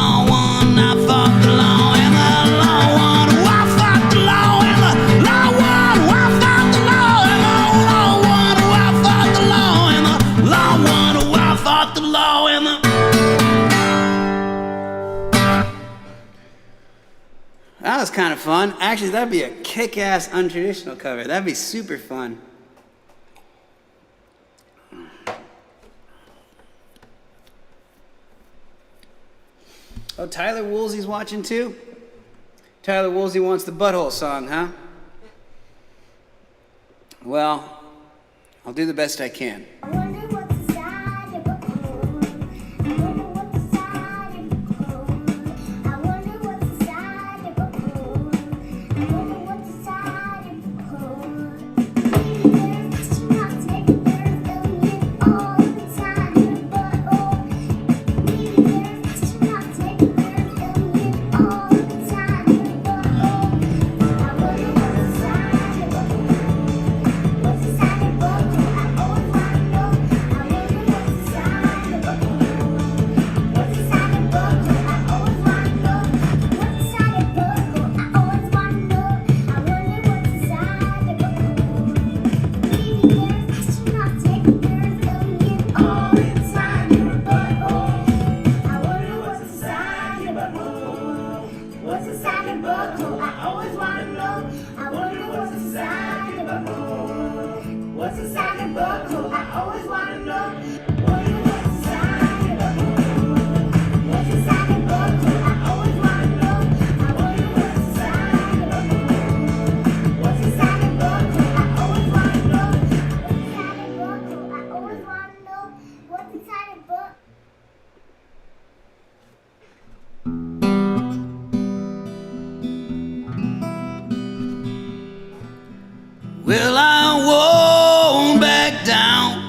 law won. I fought the law and the law won. Oh, I fought the law and the law won. Oh, I fought the law and the law won. Oh, I fought the law and the law won. Oh, I fought the law and the. That was kind of fun. Actually, that'd be a kick-ass untraditional cover. That'd be super fun. Oh, Tyler Woolsey's watching too? Tyler Woolsey wants the Butthole song, huh? Well, I'll do the best I can. I wonder what's inside your butthole. I wonder what's inside your butthole. I wonder what's inside your butthole. I wonder what's inside your butthole. Maybe there's not taking care of you all the time in your butthole. Maybe there's not taking care of you all the time in your butthole. I wonder what's inside your butthole. What's inside your butthole? I always wanna know. Well, I won't back down.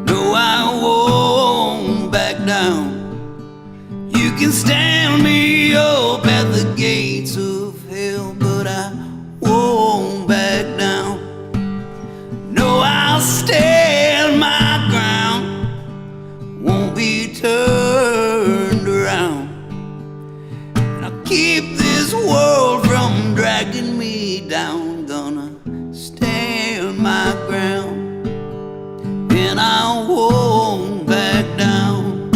No, I won't back down. You can stand me up at the gates of hell, but I won't back down. No, I'll stand my ground, won't be turned around. And I'll keep this world from dragging me down. Gonna stand my ground, and I won't back down.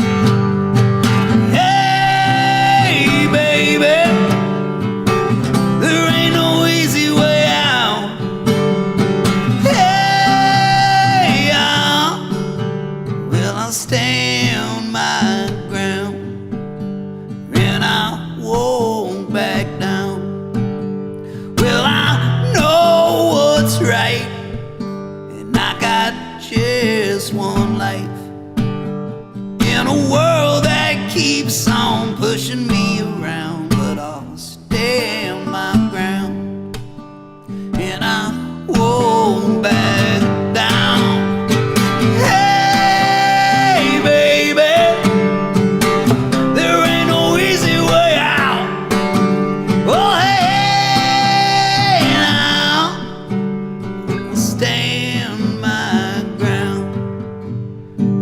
Hey, baby, there ain't no easy way out. Hey, well, I'll stand my ground, and I won't back down. Well, I know what's right, and I got just one life in a world that keeps on pushing me around. But I'll stand my ground, and I won't back down. Hey, baby, there ain't no easy way out. Oh, hey, now I'll stand my ground,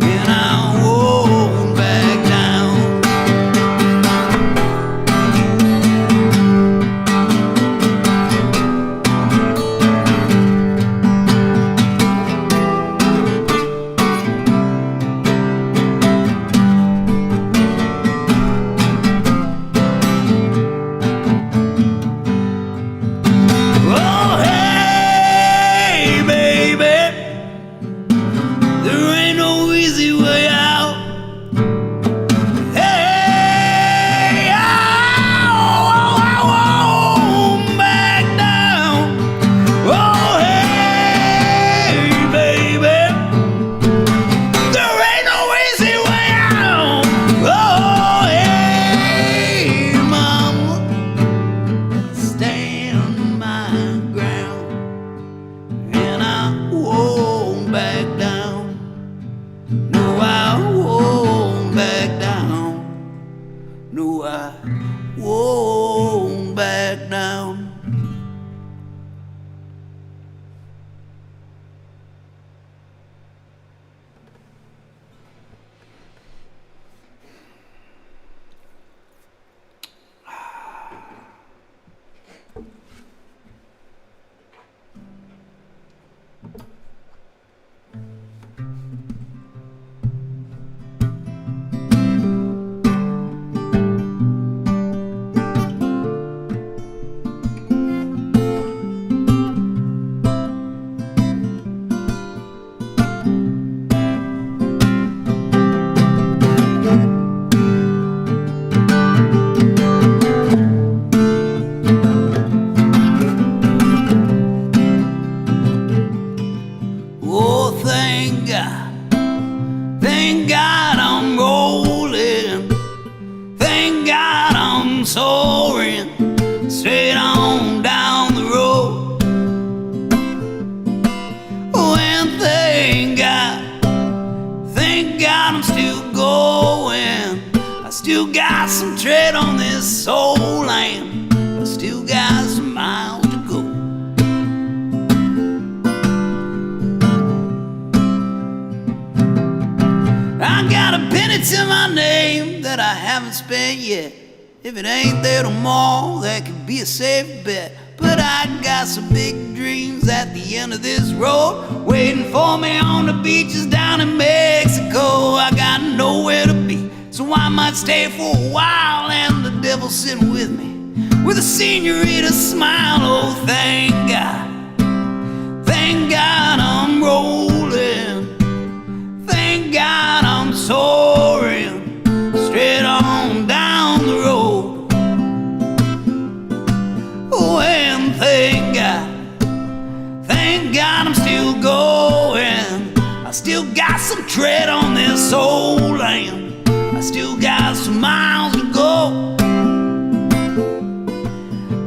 and I won't back down. Oh, hey, baby, there ain't no easy way out. Hey, I won't back down. Oh, hey, baby, there ain't no easy way out. Oh, hey, mama, stand my ground, and I won't back down. No, I won't back down. No, I won't back down. Oh, thank God I'm rolling. Thank God I'm soaring straight on down the road. Oh, and thank God I'm still going. I still got some tread on this soul land. I still got some miles to go. I got a penny to my name that I haven't spent yet. If it ain't there tomorrow, that could be a safe bet. But I got some big dreams at the end of this road, waiting for me on the beaches down in Mexico. I got nowhere to be, so I might stay for a while, and the devil's sitting with me with a senorita smile. Oh, thank God I'm rolling. Thank God I'm soaring straight on down the road. Oh, and thank God I'm still going. I still got some tread on this old land. I still got some miles to go.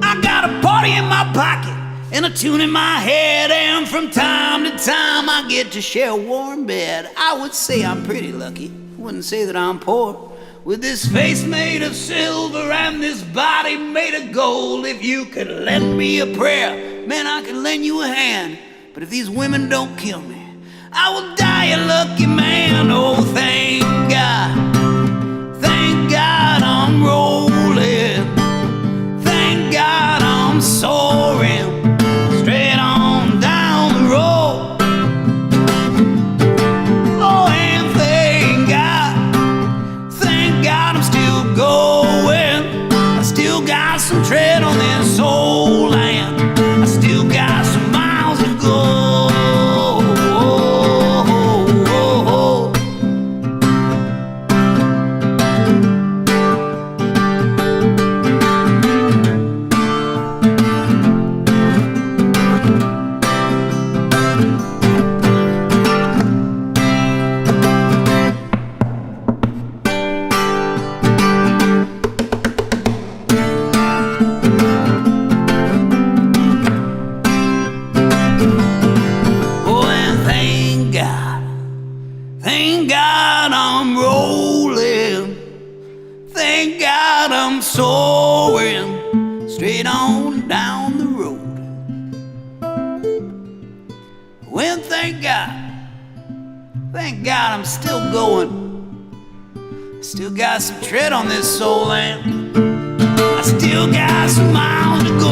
I got a party in my pocket and a tune in my head, and from time to time I get to share a warm bed. I would say I'm pretty lucky, wouldn't say that I'm poor. With this face made of silver and this body made of gold, if you could lend me a prayer, man, I could lend you a hand. But if these women don't kill me, I will die a lucky man. Oh, thank God I'm rolling. Thank God I'm soaring straight on down the road. Oh, and thank God I'm still going. I still got some tread on this old land. I still got some miles to go. Thank God I'm rolling. Thank God I'm soaring straight on down the road. Well, thank God I'm still going. I still got some tread on this soul land. I still got some miles to go.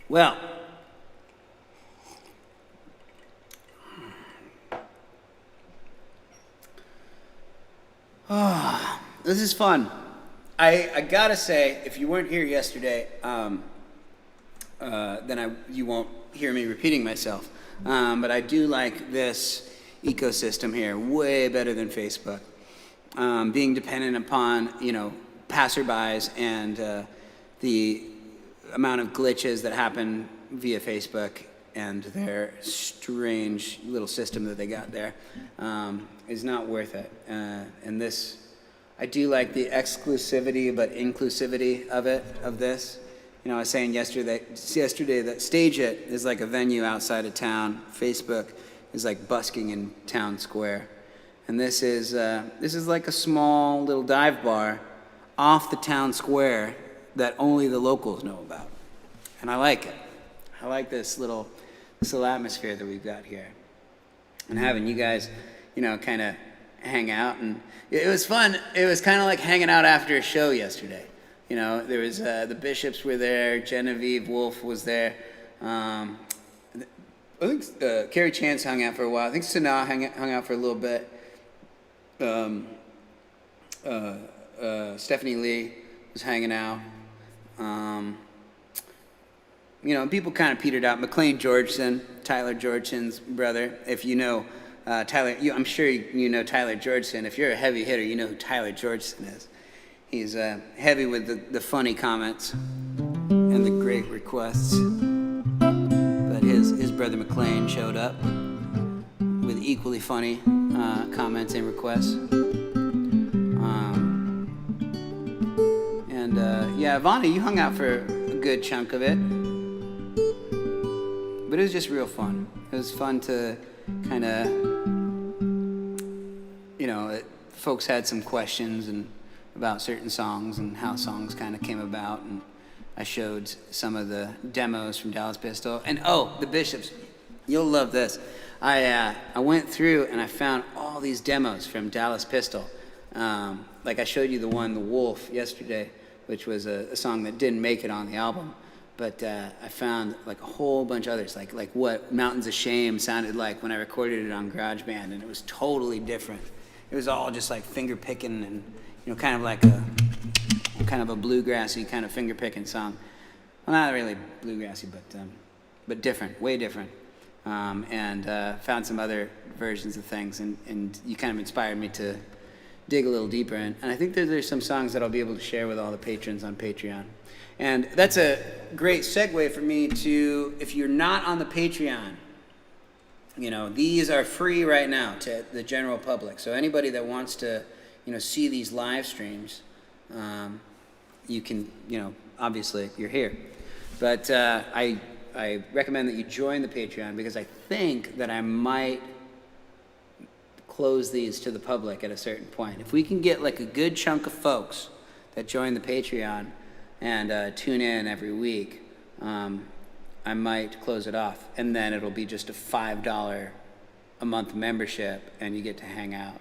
Well, this is fun. I gotta say, if you weren't here yesterday, then you won't hear me repeating myself. But I do like this ecosystem here way better than Facebook. Being dependent upon, passerbys and the amount of glitches that happen via Facebook and their strange little system that they got there is not worth it. And this, I do like the exclusivity but inclusivity of this. I was saying yesterday that Stage It is like a venue outside of town. Facebook is like busking in town square. And this is like a small little dive bar off the town square that only the locals know about. And I like it. I like this little atmosphere that we've got here. And having you guys, kind of hang out. And it was fun. It was kind of like hanging out after a show yesterday. There was, the Bishops were there, Genevieve Wolf was there. I think Carrie Chance hung out for a while. I think Sanaa hung out for a little bit. Stephanie Lee was hanging out. People kind of petered out. McLean Georgeson, Tyler Georgeson's brother. If you know Tyler, I'm sure you know Tyler Georgeson. If you're a heavy hitter, you know who Tyler Georgeson is. He's heavy with the funny comments and the great requests. But his brother McLean showed up with equally funny comments and requests. Vonnie, you hung out for a good chunk of it. But it was just real fun. It was fun to kind of, folks had some questions and about certain songs and how songs kind of came about. And I showed some of the demos from Dallas Pistol. And the Bishops, you'll love this. I went through and I found all these demos from Dallas Pistol. Like I showed you the one, The Wolf, yesterday, which was a song that didn't make it on the album. But I found like a whole bunch of others, like what Mountains of Shame sounded like when I recorded it on GarageBand, and it was totally different. It was all just like finger picking and, kind of like a bluegrassy kind of finger picking song. Well, not really bluegrassy, but different, way different. And found some other versions of things, and you kind of inspired me to dig a little deeper in. And I think there's some songs that I'll be able to share with all the patrons on Patreon. And that's a great segue for me to, if you're not on the Patreon, these are free right now to the general public. So anybody that wants to, see these live streams, you can, obviously you're here. But I recommend that you join the Patreon, because I think that I might close these to the public at a certain point. If we can get like a good chunk of folks that join the Patreon and tune in every week, I might close it off, and then it'll be just a $5 a month membership, and you get to hang out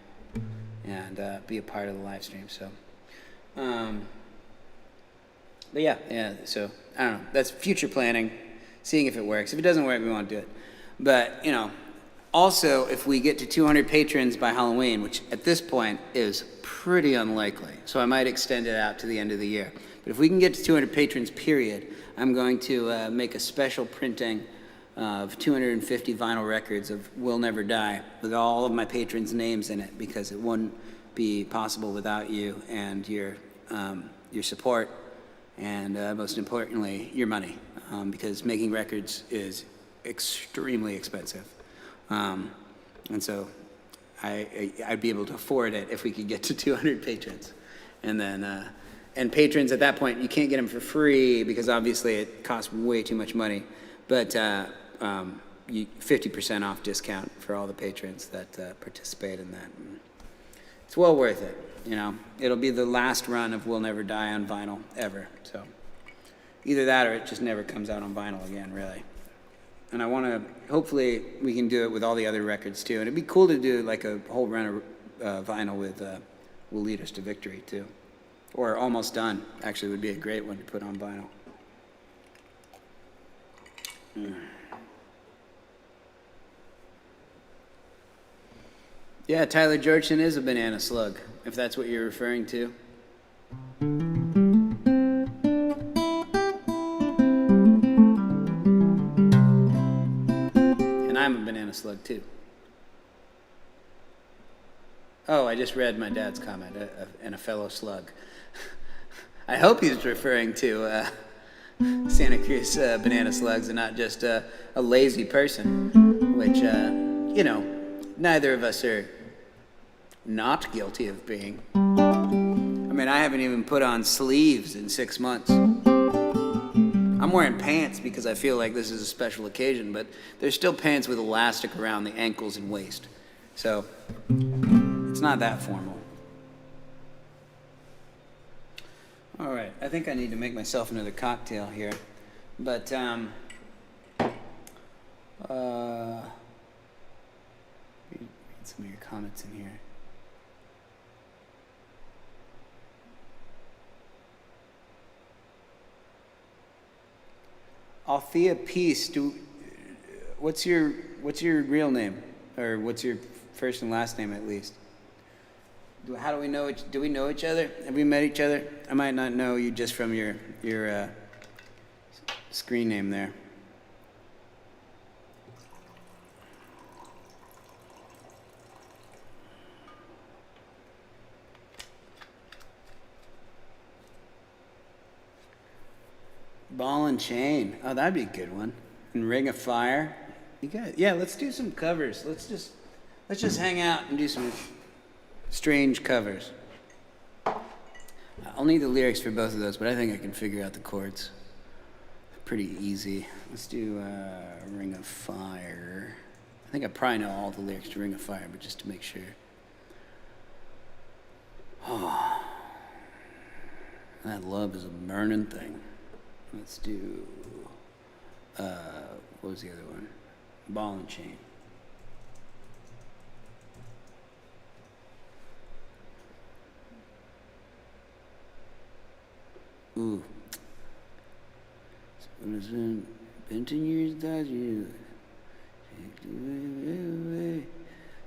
and be a part of the live stream. So, but yeah. So I don't know. That's future planning, seeing if it works. If it doesn't work, we won't do it. But also, if we get to 200 patrons by Halloween, which at this point is pretty unlikely, so I might extend it out to the end of the year. But if we can get to 200 patrons, period, I'm going to make a special printing of 250 vinyl records of We'll Never Die with all of my patrons' names in it, because it wouldn't be possible without you and your support, and most importantly, your money, because making records is extremely expensive. And so I'd be able to afford it if we could get to 200 patrons. And then, and patrons at that point, you can't get them for free, because obviously it costs way too much money. But 50% off discount for all the patrons that participate in that. And it's well worth it. It'll be the last run of We'll Never Die on vinyl ever. So either that, or it just never comes out on vinyl again, really. And I want to, hopefully we can do it with all the other records too. And it'd be cool to do like a whole run of vinyl with Will Lead Us to Victory too. Or Almost Done, actually, would be a great one to put on vinyl. Yeah, Tyler Georgeson is a banana slug, if that's what you're referring to. And I'm a banana slug too. Oh, I just read my dad's comment, and a fellow slug. I hope he's referring to Santa Cruz banana slugs and not just a lazy person, which, neither of us are not guilty of being. I mean, I haven't even put on sleeves in 6 months. I'm wearing pants because I feel like this is a special occasion, but there's still pants with elastic around the ankles and waist. So it's not that formal. All right, I think I need to make myself another cocktail here. But, read some of your comments in here. Althea Peace, what's your real name? Or what's your first and last name, at least? How do we know do we know each other? Have we met each other? I might not know you just from your screen name there. Ball and Chain. Oh, that'd be a good one. And Ring of Fire. You got it. Yeah, let's do some covers. Let's just hang out and do some strange covers. I'll need the lyrics for both of those, but I think I can figure out the chords. Pretty easy. Let's do Ring of Fire. I think I probably know all the lyrics to Ring of Fire, but just to make sure. Oh, that love is a burning thing. Let's do, what was the other one? Ball and Chain. Ooh. It's been 10 years, that year.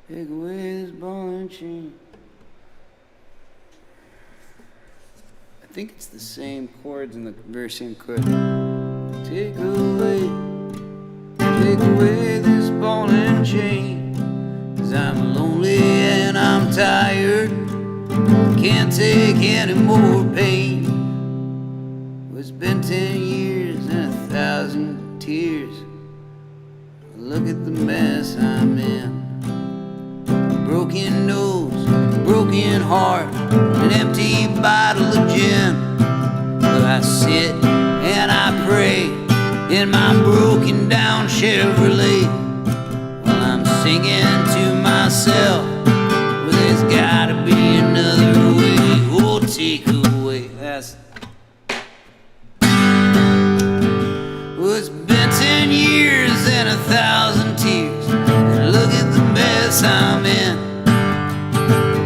Take away this ball and chain. I think it's the same chords in the very same chord. Take away this ball and chain. 'Cause I'm lonely and I'm tired. Can't take any more pain. Well, it's been 10 years and 1,000 tears. Look at the mess I'm in. Broken nose, broken heart, an empty bottle of gin. Well, I sit and I pray in my broken down Chevrolet while I'm singing to myself. Well, there's gotta be another way. Oh, take away. Well, it's been 10 years and 1,000 tears. And look at the mess I'm in.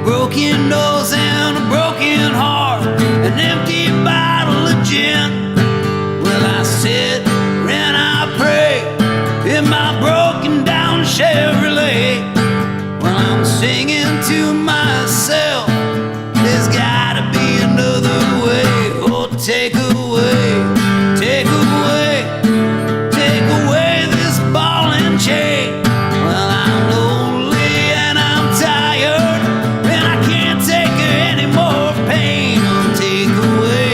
Broken nose and a broken heart, an empty bottle of gin. Well, I sit and I pray in my broken down Chevrolet while I'm singing to myself. There's gotta be another way. Oh, take away, take away, take away this ball and chain. Well, I'm lonely and I'm tired, and I can't take any more pain. Oh, take away,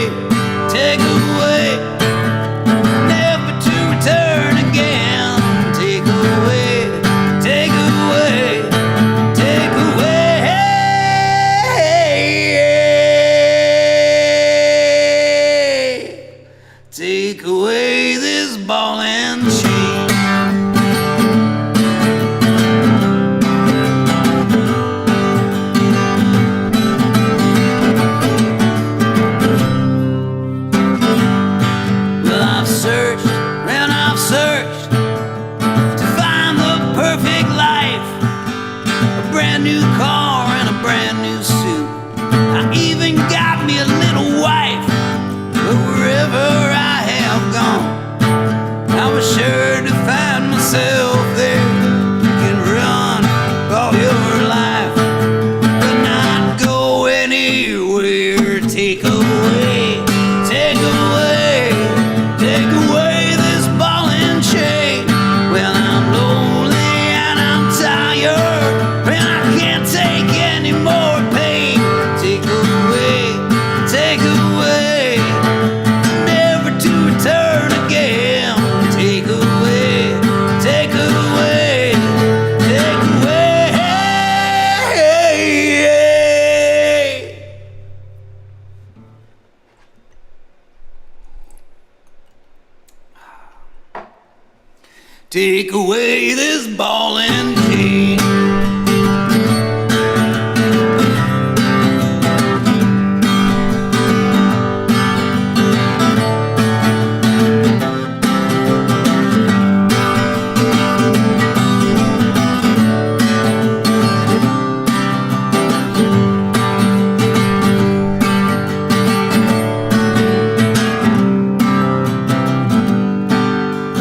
never to return again. Take away, take away, take away. Take away this ball and chain. Well, I've searched and I've searched to find the perfect life. A brand new car and a brand new suit. I even got me a little wife. But wherever I have gone, I was sure to find myself there. You can run all your life, but not go anywhere. Take away, take away, take away this ball and chain. Well, I'm lonely and I'm tired, and I can't take any more pain. Take away, take away, never to return again. Take away, take away, take away. Take away this ball and chain.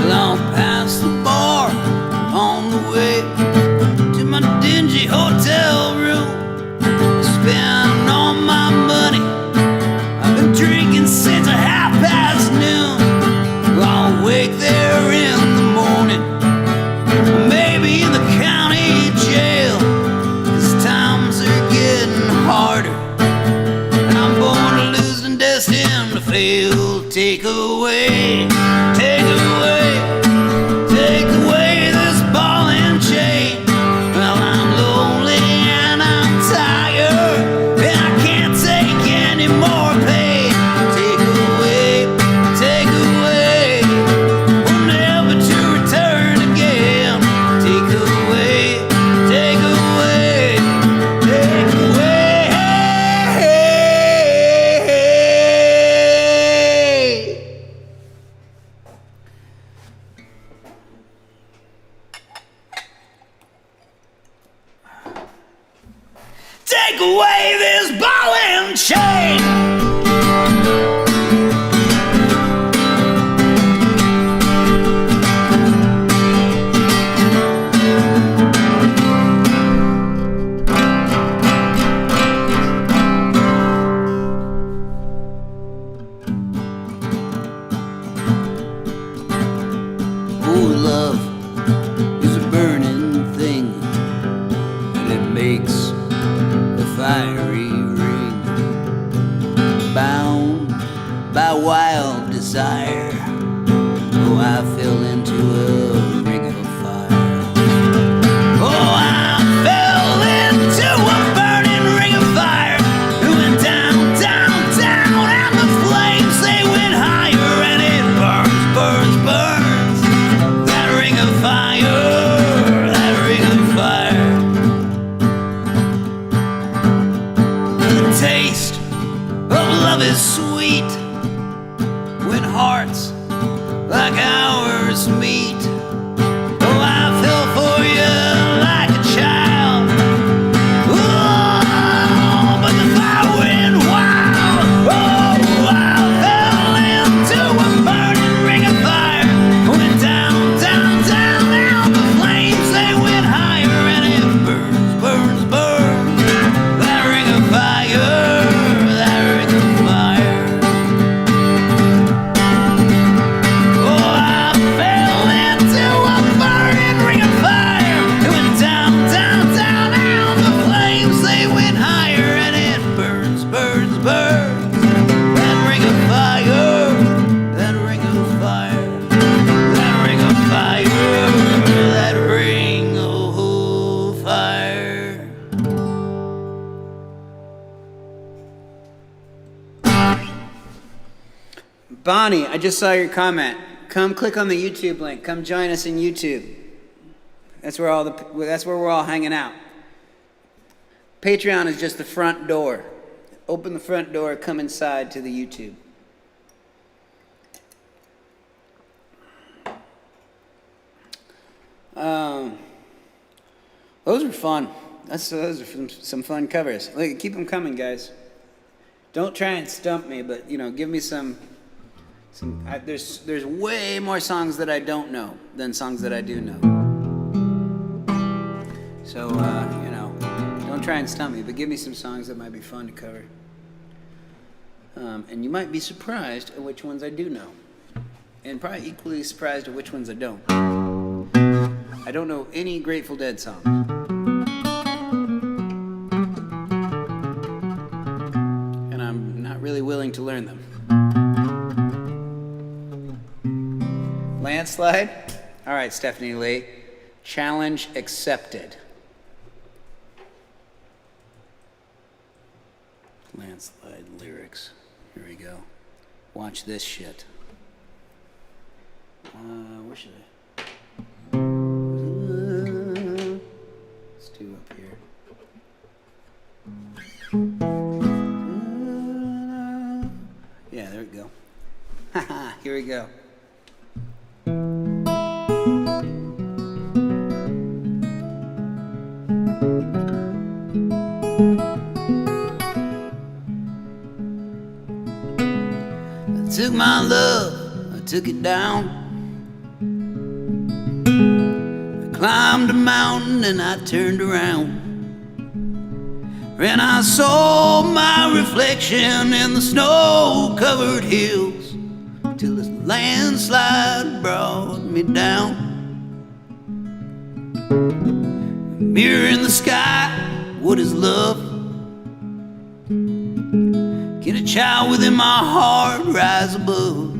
Long past the bar, on the way to my dingy hotel room. Spend all my money. I've been drinking since noon. I'll wake there in the morning, maybe in the county jail. 'Cause times are getting harder, and I'm born to lose and destined to fail. Take away, take away, take away this ball and chain. Well, I'm lonely and I'm tired, and I can't take any more pain. Take away, never to return again. Take away, take away, take away. desire. Oh, I fell into a ring of fire. Oh, I fell into a burning ring of fire. It went down, down, down, and the flames, they went higher, and it burns, burns, burns. That ring of fire, that ring of fire. The taste of love is sweet when hearts like ours meet. Oh, I fell for you like a child. Oh, but the fire went wild. Oh, I fell into a burning ring of fire. Went down, down, down, down. The flames, they went higher, and it burns, burns, burns. That ring of fire, that ring of fire. Oh, I fell into a burning ring of fire. It went down, down, down, down. The flames, they went higher, and it burns, burns, burns. That ring of fire, that ring of fire, that ring of fire, that ring of fire. Bonnie, I just saw your comment. Come click on the YouTube link. Come join us in YouTube. That's where we're all hanging out. Patreon is just the front door. Open the front door, come inside to the YouTube. Those are fun. Those are some fun covers. Look, keep them coming, guys. Don't try and stump me, but give me some. There's way more songs that I don't know than songs that I do know. So don't try and stump me, but give me some songs that might be fun to cover. And you might be surprised at which ones I do know, and probably equally surprised at which ones I don't. I don't know any Grateful Dead songs. And I'm not really willing to learn them. Landslide? All right, Stephanie Lee. Challenge accepted. Landslide lyrics. Here we go. Watch this shit. Where should I? Let's do up here. Yeah, there we go. Haha, here we go. I took my love, I took it down. I climbed a mountain and I turned around. And I saw my reflection in the snow-covered hills till this landslide brought me down. Mirror in the sky, what is love? Can a child within my heart rise above?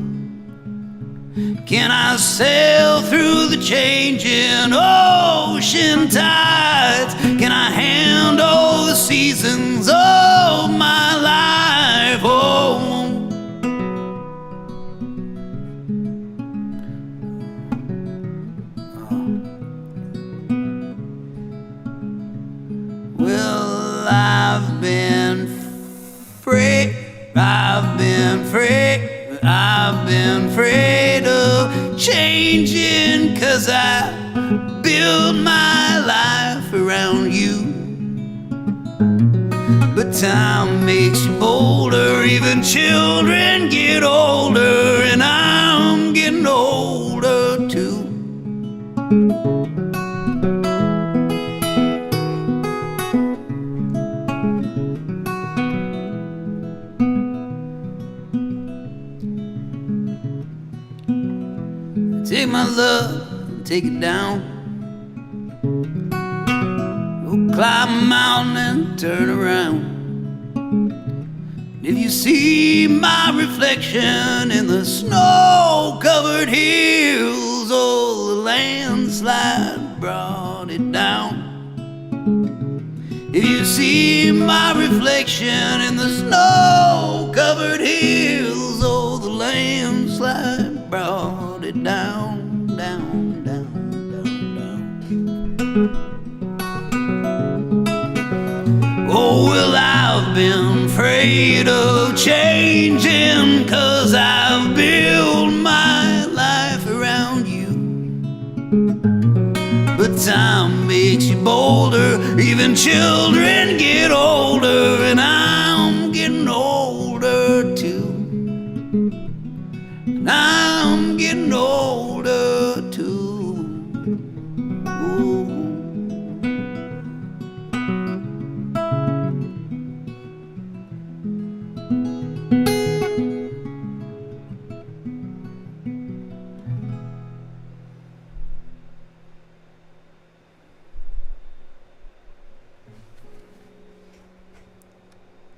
Can I sail through the changing ocean tides? Can I handle the seasons of my life? Oh, well, I've been free. I've been free. I've been afraid of changing, 'cause I build my life around you. But time makes you bolder, even children get older, and I'm getting older too. Take my love and take it down. Go climb a mountain and turn around. If you see my reflection in the snow-covered hills, oh, the landslide brought it down. If you see my reflection in the snow-covered hills, oh, the landslide brought it down, down, down, down, down. Oh, well, I've been afraid of changing, 'cause I've built my life around you. But time makes you bolder, even children get older, and I'm getting older too. And I'm getting older too. Ooh.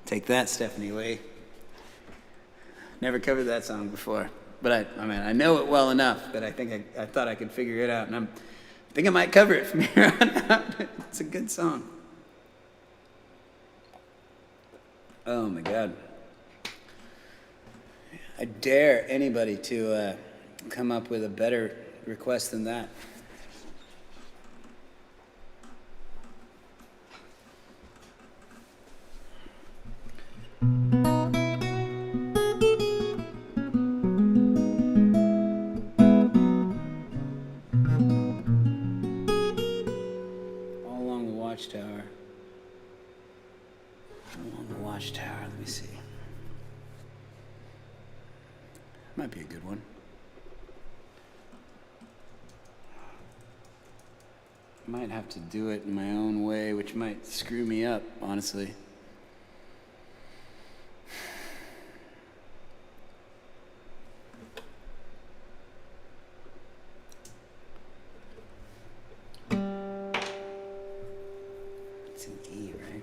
Take that, Stephanie Lee. Never covered that song before, but I mean, I know it well enough that I think I thought I could figure it out, and I think I might cover it from here on out. It's a good song. Oh my God. I dare anybody to come up with a better request than that. All along the Watchtower. Along the Watchtower, let me see. Might be a good one. Might have to do it in my own way, which might screw me up, honestly. It's an E, right?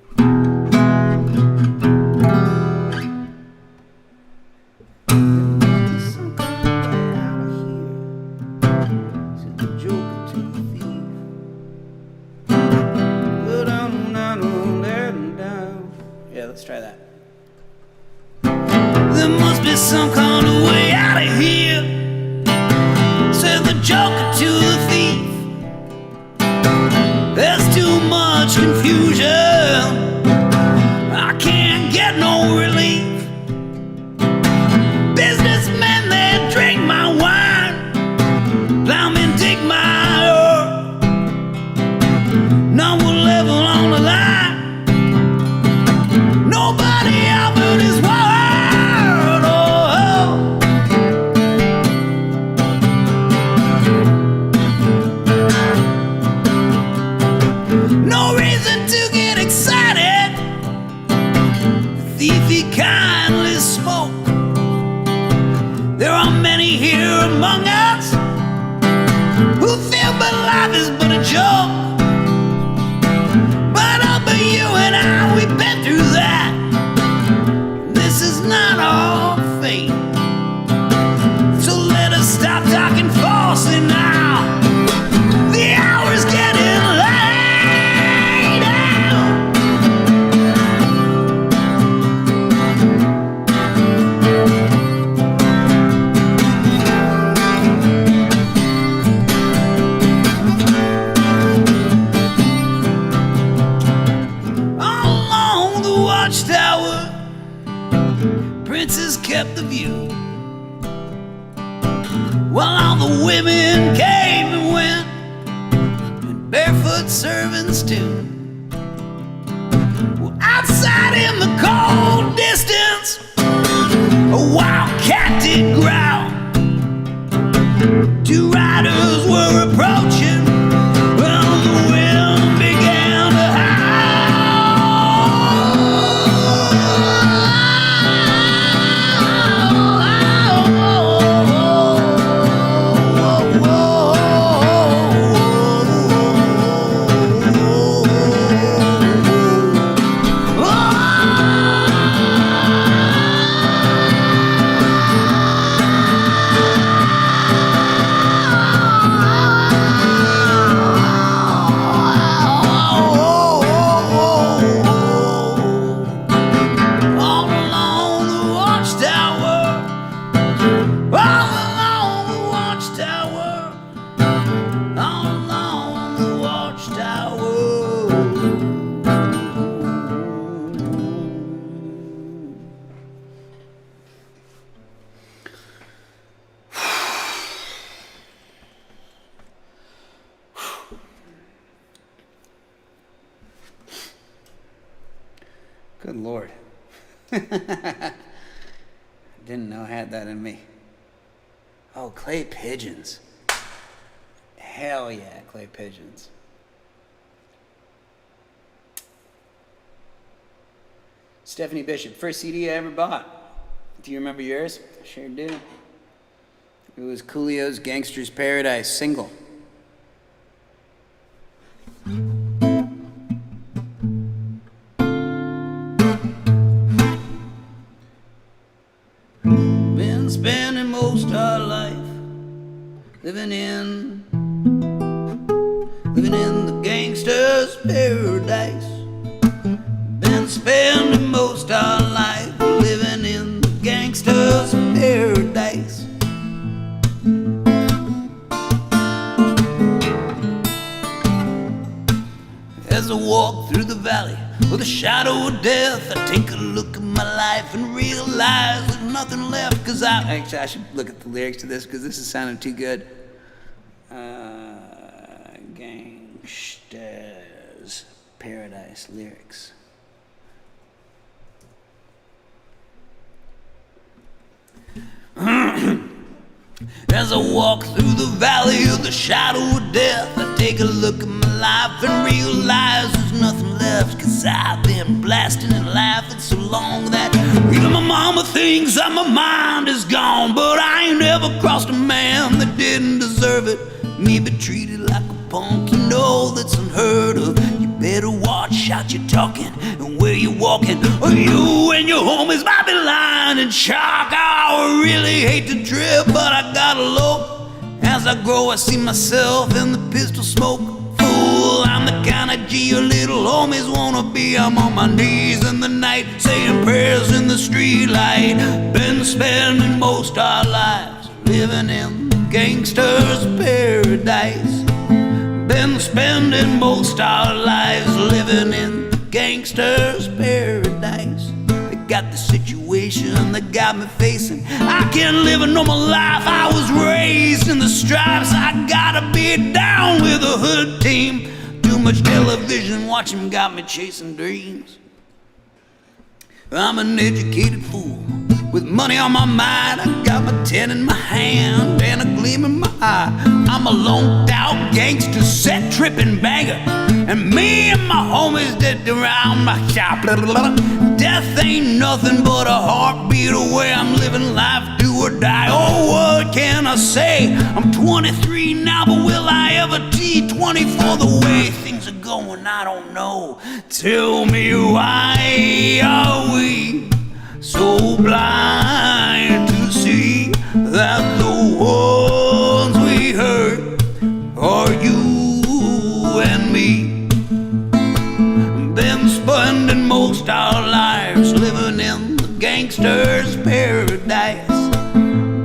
Yeah, let's try that. There must be some kind of way out of here, said the joker to the thief. There's too much confusion, I can't get no relief. Businessmen, they drink my wine, plowmen dig my ore. None will level on the line, nobody offered his word. Oh, no reason to get excited, the thief he kindly spoke. There are many here among us who feel but life is but a joke. But up to you and I, we've been through that. This is not our fate. So let us stop talking falsely now. The hour's getting late now. All along the Watchtower, princes kept the view, while all the women came and went, and barefoot servants too. Well, outside in the cold distance, a wild cat did growl. Two riders were approaching, well, the wind began to howl. Lord. Didn't know I had that in me. Oh, clay pigeons. Hell yeah, clay pigeons. Stephanie Bishop, first CD I ever bought. Do you remember yours? I sure do. It was Coolio's Gangster's Paradise single. Been spending most our life living in the gangster's paradise. Been spending most our life living in the gangster's paradise. As I walk through the valley with a shadow of death, I take a look at my life and realize there's nothing left. Cause actually I should look at the lyrics to this because this is sounding too good. Gangster's Paradise lyrics. As I walk through the valley of the shadow of death, I take a look at my life and realize there's nothing left. Cause I've been blasting and laughing so long that even my mama thinks that my mind is gone. But I ain't ever crossed a man that didn't deserve it. Me be treated like a punk, you know that's unheard of. You better watch out you're talking and where you're walking, or you and your homies might be lying in shock. I really hate to trip, but I gotta low. As I grow, I see myself in the pistol smoke. Fool, I'm the kind of G your little homies wanna be. I'm on my knees in the night, saying prayers in the street light. Been spending most our lives living in the gangster's paradise. Been spending most our lives living in the gangster's paradise. They got the situation that got me facing. I can't live a normal life. I was raised in the stripes. I gotta be down with the hood team. Too much television watching got me chasing dreams. I'm an educated fool with money on my mind. I got my 10 in my hand and a gleam in my eye. I'm a lone out gangster, set tripping banger, and me and my homies did around my shop. Death ain't nothing but a heartbeat away. I'm living life, do or die. Oh, what can I say? I'm 23 now, but will I ever be 24? The way things are going, I don't know. Tell me, why are we so blind to see that the ones we hurt are you and me? Been spending most our lives living in the gangster's paradise.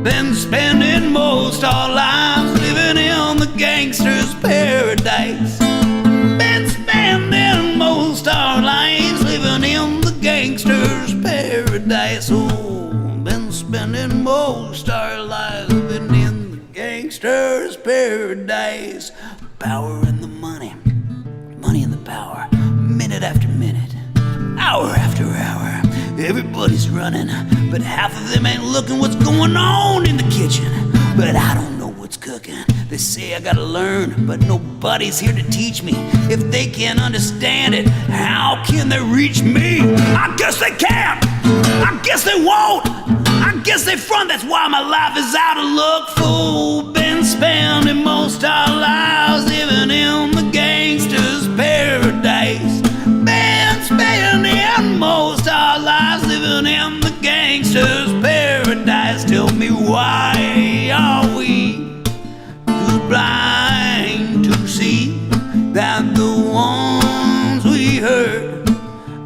Been spending most our lives living in the gangster's paradise. Been spending most our lives living in the gangster's paradise. Oh, been spending most our lives living in the gangster's paradise. Power in the money, money in the power. Minute after minute, hour after hour, everybody's running, but half of them ain't looking what's going on in the kitchen. But I don't know what's cooking. They say I gotta learn, but nobody's here to teach me. If they can't understand it, how can they reach me? I guess they can't. I guess they won't. I guess they front. That's why my life is out of luck. Fool, been spending most our lives living in the gangster's paradise. Been spending most our lives living in the gangster's paradise. Tell me, why are we too blind to see that the ones we hurt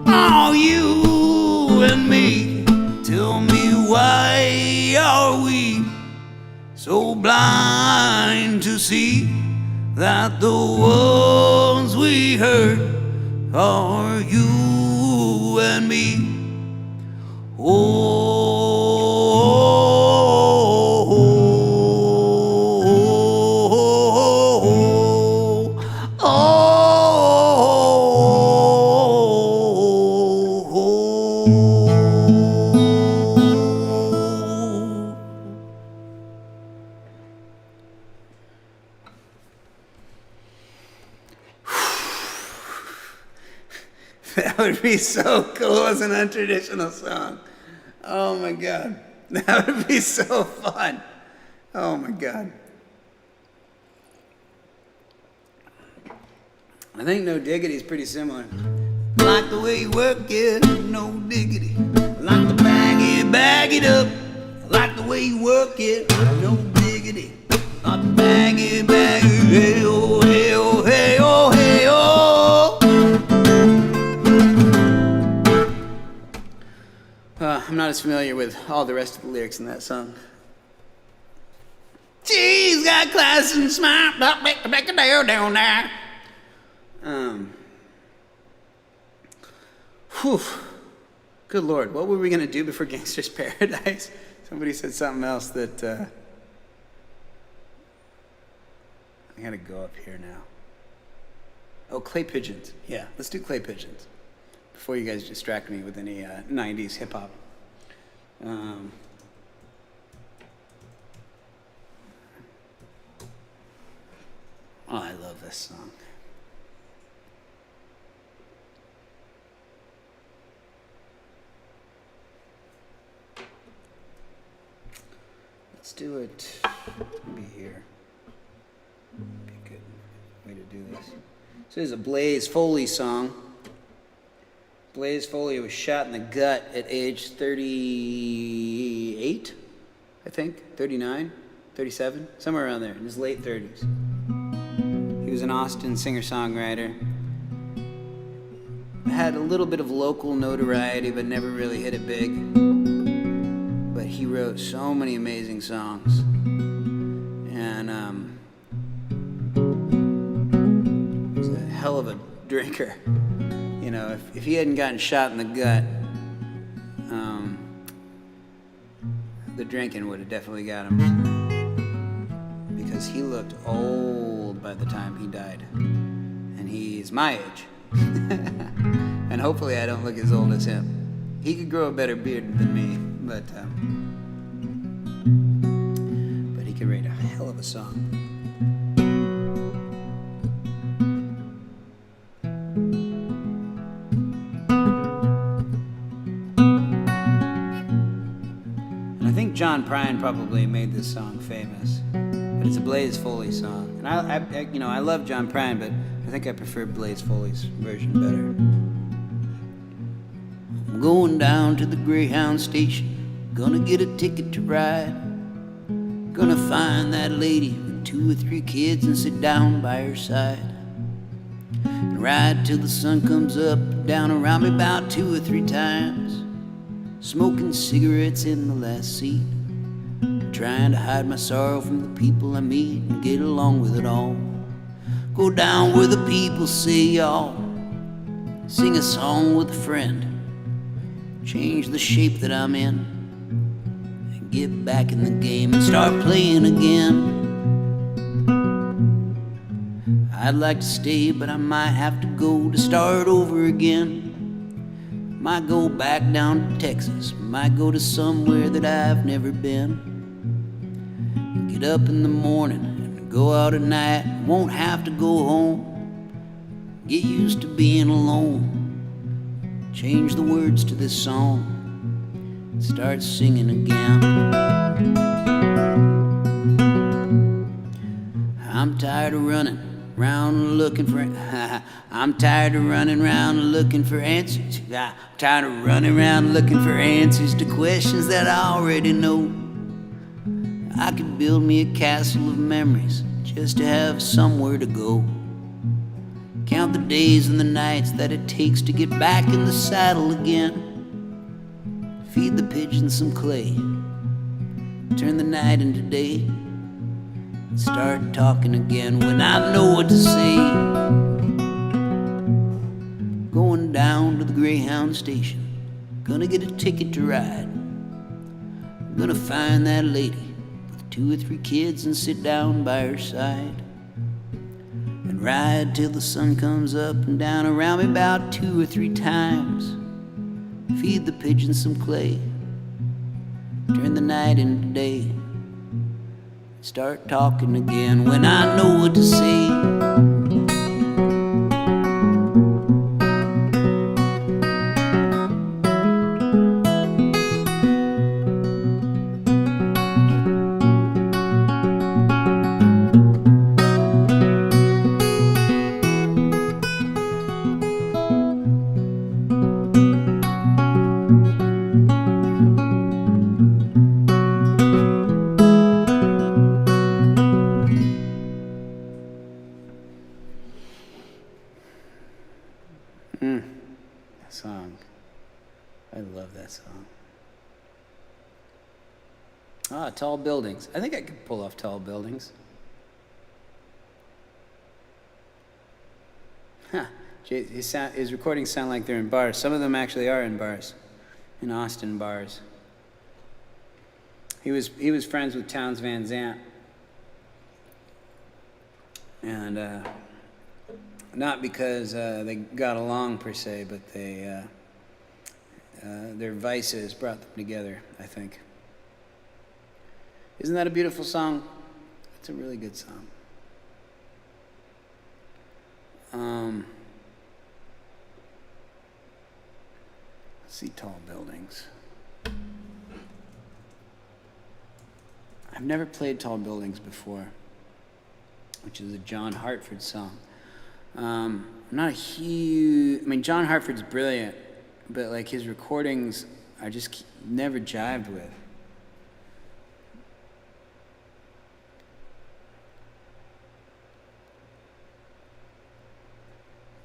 are you and me? Tell me, why are we so blind to see that the ones we hurt are you and me? Oh, oh, oh, oh, oh. would be so cool as an untraditional song. Oh my God. That would be so fun. Oh my God. I think No Diggity is pretty similar. I like the way you work it, no diggity. I like to bag it up. I like the way you work it, no diggity. I like to bag it, hey oh, hey oh, hey oh, hey oh. I'm not as familiar with all the rest of the lyrics in that song. She's got class and smart, back a down there. Whew. Good Lord, what were we gonna do before Gangster's Paradise? Somebody said something else that I gotta go up here now. Oh, Clay Pigeons. Yeah, let's do Clay Pigeons before you guys distract me with any 90s hip hop. Oh, I love this song. Let's do it maybe here. Be a good way to do this. So this is a Blaze Foley song. Blaze Foley was shot in the gut at age 38, I think, 39, 37, somewhere around there, in his late 30s. He was an Austin singer-songwriter. Had a little bit of local notoriety, but never really hit it big. But he wrote so many amazing songs. And he was a hell of a drinker. You know, if he hadn't gotten shot in the gut, the drinking would have definitely got him. Because he looked old by the time he died. And he's my age. And hopefully I don't look as old as him. He could grow a better beard than me, but he could write a hell of a song. John Prine probably made this song famous, but it's a Blaze Foley song. And I love John Prine, but I think I prefer Blaze Foley's version better. I'm going down to the Greyhound station, gonna get a ticket to ride. Gonna find that lady with 2 or 3 kids and sit down by her side. And ride till the sun comes up, down around me about 2 or 3 times. Smoking cigarettes in the last seat, trying to hide my sorrow from the people I meet and get along with it all. Go down where the people say y'all, sing a song with a friend, change the shape that I'm in, and get back in the game and start playing again. I'd like to stay, but I might have to go to start over again. Might go back down to Texas, might go to somewhere that I've never been. Get up in the morning and go out at night, won't have to go home. Get used to being alone, change the words to this song, and start singing again. I'm tired of running round looking for I'm tired of running around looking for answers. I'm tired of running around looking for answers to questions that I already know. I could build me a castle of memories just to have somewhere to go. Count the days and the nights that it takes to get back in the saddle again. Feed the pigeons some clay, turn the night into day, start talking again when I know what to say. Going down to the Greyhound station, gonna get a ticket to ride. Gonna find that lady with 2 or 3 kids and sit down by her side. And ride till the sun comes up and down around me about 2 or 3 times. Feed the pigeons some clay, turn the night into day, start talking again when I know what to say. Ah, tall buildings. I think I could pull off tall buildings. Huh. His recordings sound like they're in bars. Some of them actually are in bars, in Austin bars. He was friends with Townes Van Zandt, and not because they got along per se, but their vices brought them together, I think. Isn't that a beautiful song? It's a really good song. Let's see, tall buildings. I've never played Tall Buildings before, which is a John Hartford song. I'm not a huge, I mean, John Hartford's brilliant, but like his recordings I just never jived with.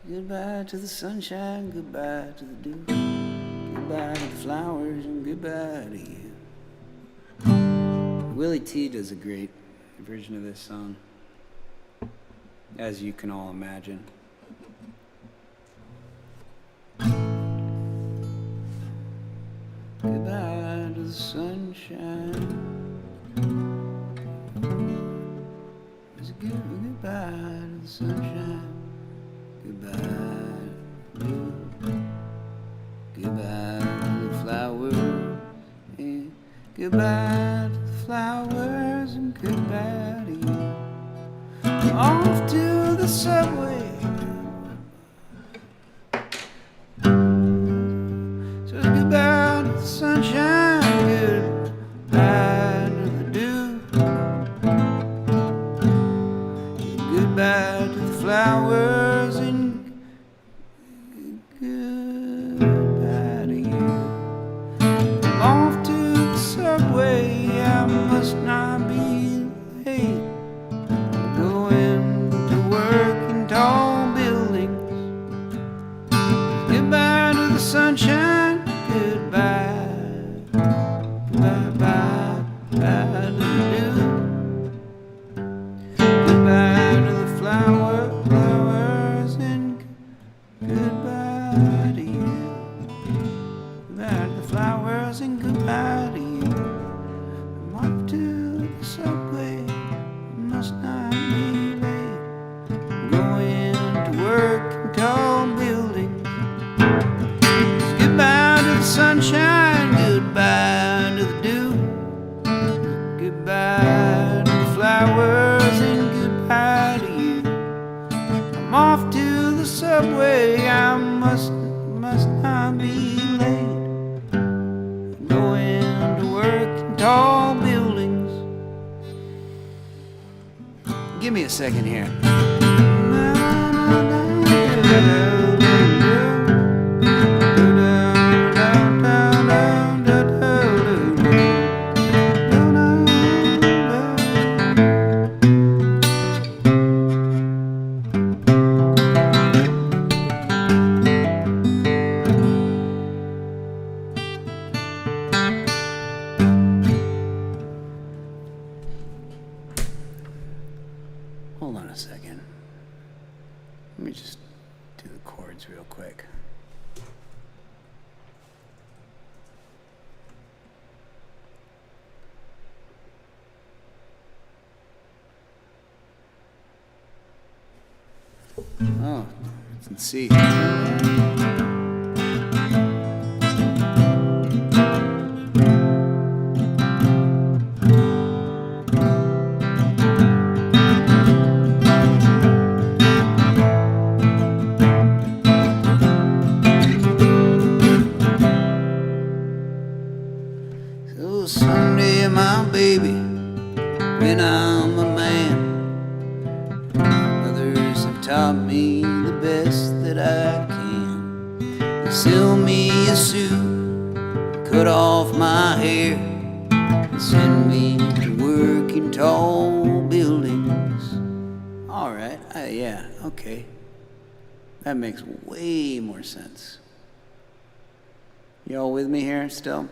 Goodbye to the sunshine, goodbye to the dew, goodbye to the flowers, and goodbye to you. Willie T does a great version of this song, as you can all imagine. Goodbye to the sunshine. It's a goodbye to the sunshine. Goodbye to you. Goodbye to the flowers. And goodbye to the flowers and goodbye to you. Off to the subway. So goodbye to the sunshine. Goodbye to the dew. Goodbye to the flowers and goodbye to you. Off to the subway, I must not be late. Going to work in tall buildings. Goodbye to the sunshine, goodbye. Bye bye, bye to the dew. Goodbye to the flowers and goodbye to you. Goodbye to the flowers and goodbye to you. I'm off to the subway, must not be late. I'm going to work in tall buildings. Goodbye to the sunshine, goodbye to the dew. Goodbye to the flowers and goodbye to you. I'm off to the subway, I must not be late. I'm going to work in tall buildings. Give me a second here. Hold on a second. Let me just do the chords real quick. Oh, it's in C. So someday, my baby, when I'm a man, others have taught me the best that I can. They sell me a suit, cut off my hair, and send me to work in tall buildings. All right, yeah, okay. That makes way more sense. You all with me here still?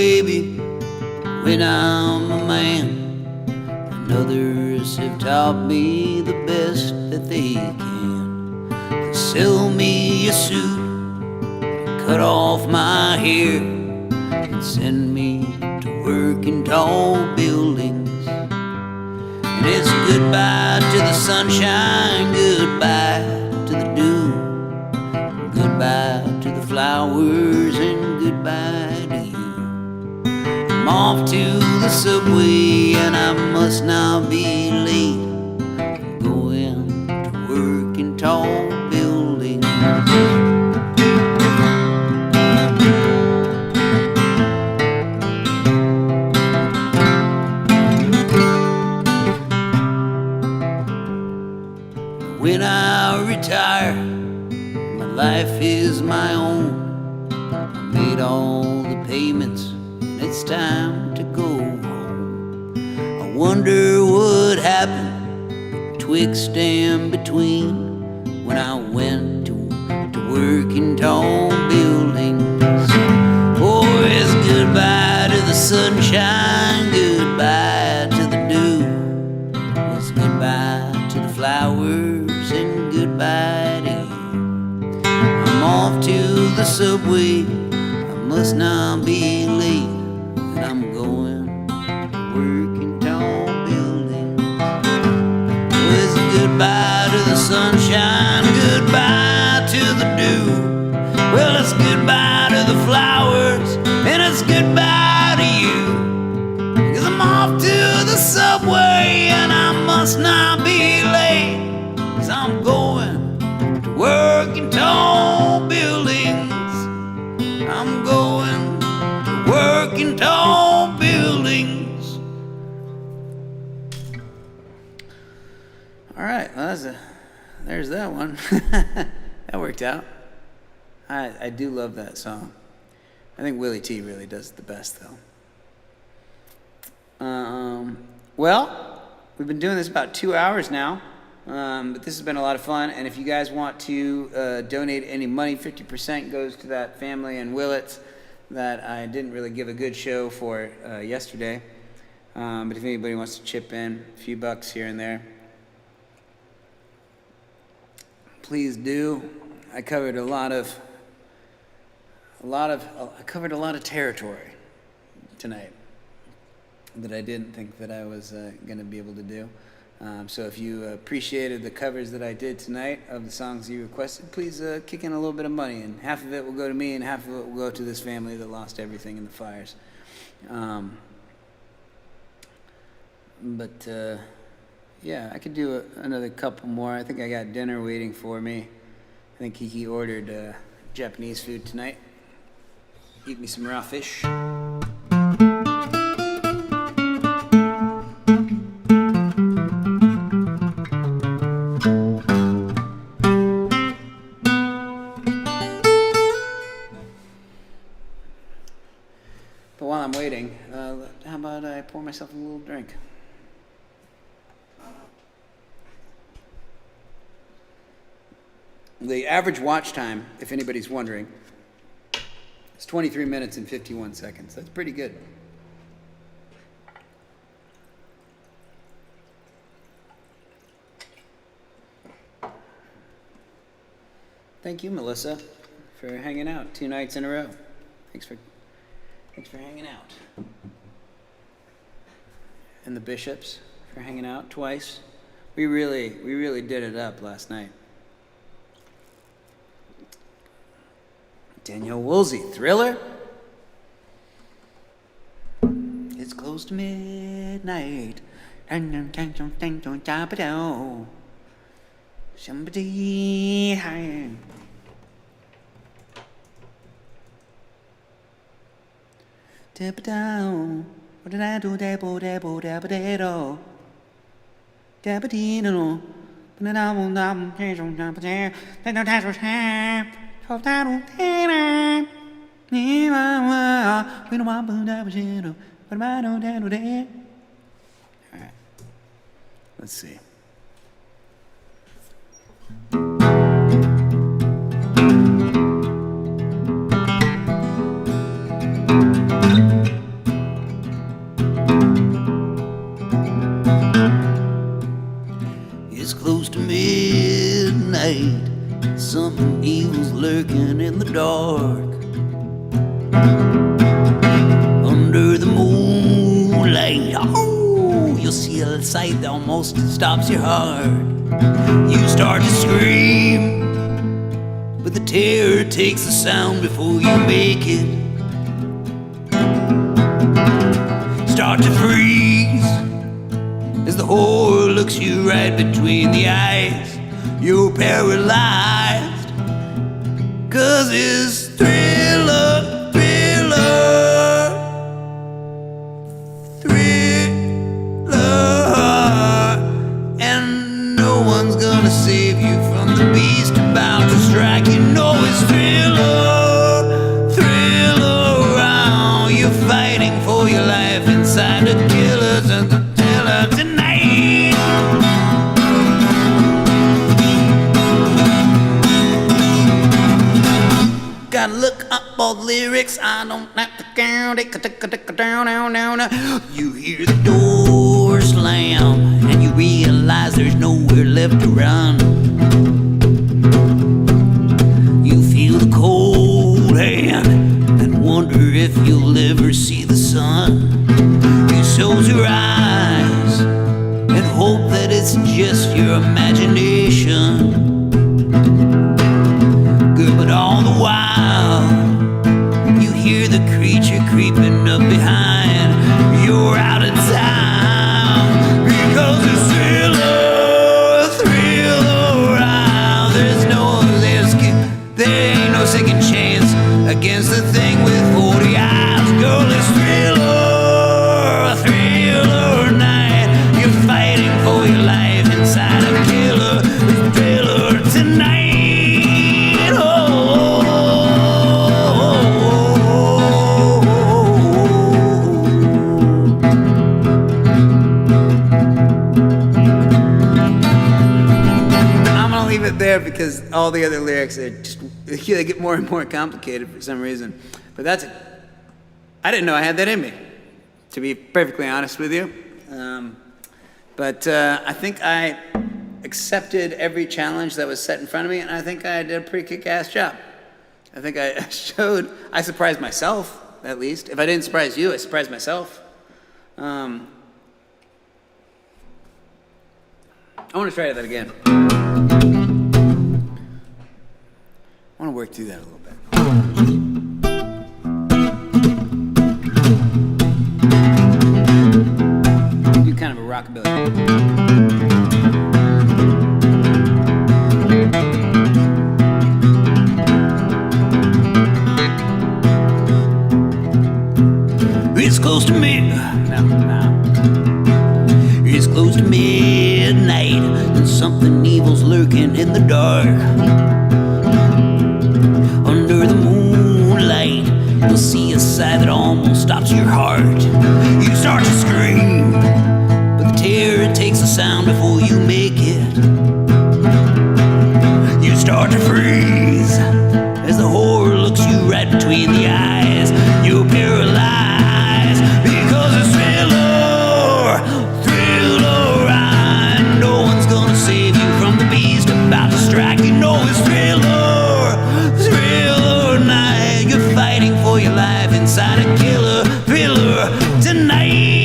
baby, when I'm a man. And others have taught me the best that they can. They sell me a suit, cut off my hair, and send me to work in tall buildings. And it's goodbye to the sunshine, goodbye to the dew, goodbye to the flowers, and goodbye to you. I'm off to the subway and I must not be late. I'm going to work in tall buildings. When I retire, my life is my own. I made all the payments and it's time to go home. I wonder what happened betwixt and between when I went to work in tall buildings. Oh, it's goodbye to the sunshine, goodbye to the dew. It's goodbye to the flowers and goodbye to you. I'm off to the subway, I must not be late, and I'm going to work in tall buildings. Oh, it's goodbye to the sunshine, goodbye to the dew. Well, it's goodbye to the flowers, and it's goodbye to you. 'Cause I'm off to the subway, and I must not be late, 'cause I'm going to work in tall buildings. I'm going to work in tall buildings. All right, well, there's that one. That worked out. I do love that song. I think Willie T really does it the best, though. Well, we've been doing this about 2 hours now, but this has been a lot of fun. And if you guys want to donate any money, 50% goes to that family in Willits that I didn't really give a good show for yesterday. But if anybody wants to chip in a few bucks here and there, please do. I covered a lot of territory tonight that I didn't think that I was going to be able to do. So if you appreciated the covers that I did tonight of the songs you requested, please kick in a little bit of money, and half of it will go to me and half of it will go to this family that lost everything in the fires. Yeah, I could do another couple more. I think I got dinner waiting for me. I think Kiki ordered Japanese food tonight. Eat me some raw fish. But while I'm waiting, how about I pour myself a little drink? The average watch time, if anybody's wondering, is 23 minutes and 51 seconds. That's pretty good. Thank you, Melissa, for hanging out 2 nights in a row. Thanks for hanging out. And the Bishops for hanging out twice. We really did it up last night. Danielle Woolsey, Thriller. It's close to midnight. Somebody high. Tip down. What did I do? Dabble, dabble, dabble, dabble. Dabble, dino. But I won't change on dabble, dabble. They don't have to have. So I don't think we don't want to dabble, dabble. What am I doing? Dabble, dabble. All right. Let's see. that almost stops your heart. You start to scream, but the terror takes the sound before you make it. Start to freeze as the horror looks you right between the eyes. You're paralyzed, 'cause it's thriller, thriller, thriller. And no one's gonna save you from the beast about to strike. You know it's thriller, thriller around. You're fighting for your life inside the killers and the tiller tonight. Gotta look up all the lyrics. I don't have to count it. Down. You hear the door slam and you realize there's nowhere left to run. You feel the cold hand and wonder if you'll ever see the sun. You close your eyes and hope that it's just your imagination. Good, but all the while you hear the creature creeping up behind. You're out of time because it's thriller, thriller around. There ain't no second chance against the thing with 40 eyes. Girl, it's thriller, thriller night. You're fighting for your life inside a killer. It's thriller tonight. There because all the other lyrics are just, they get more and more complicated for some reason. But I didn't know I had that in me, to be perfectly honest with you. But I think I accepted every challenge that was set in front of me, and I think I did a pretty kick-ass job. I think I surprised myself, at least. If I didn't surprise you, I surprised myself. I want to try that again. I want to work through that a little bit. Do kind of a rockabilly. It's close to midnight. No. It's close to midnight, and something evil's lurking in the dark. Under the moonlight, you'll see a sight that almost stops your heart. You start to scream, but the terror takes the sound before you make it. You start to freeze as the horror looks you right between the eyes. You're paralyzed because it's thriller, thriller. And no one's gonna save you from the beast about to strike. You know it's thriller, thriller night. You're fighting for your life inside a killer thriller tonight.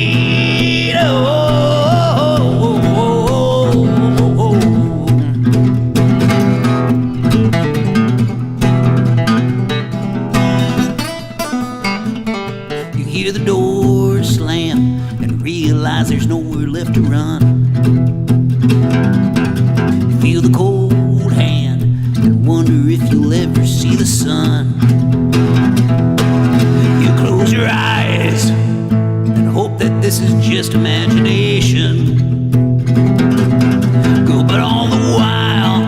You hear the door slam and realize there's nowhere left to run. You feel the cold hand and wonder if you'll ever see the sun. You close your eyes and hope that this is just imagination. Go, but all the while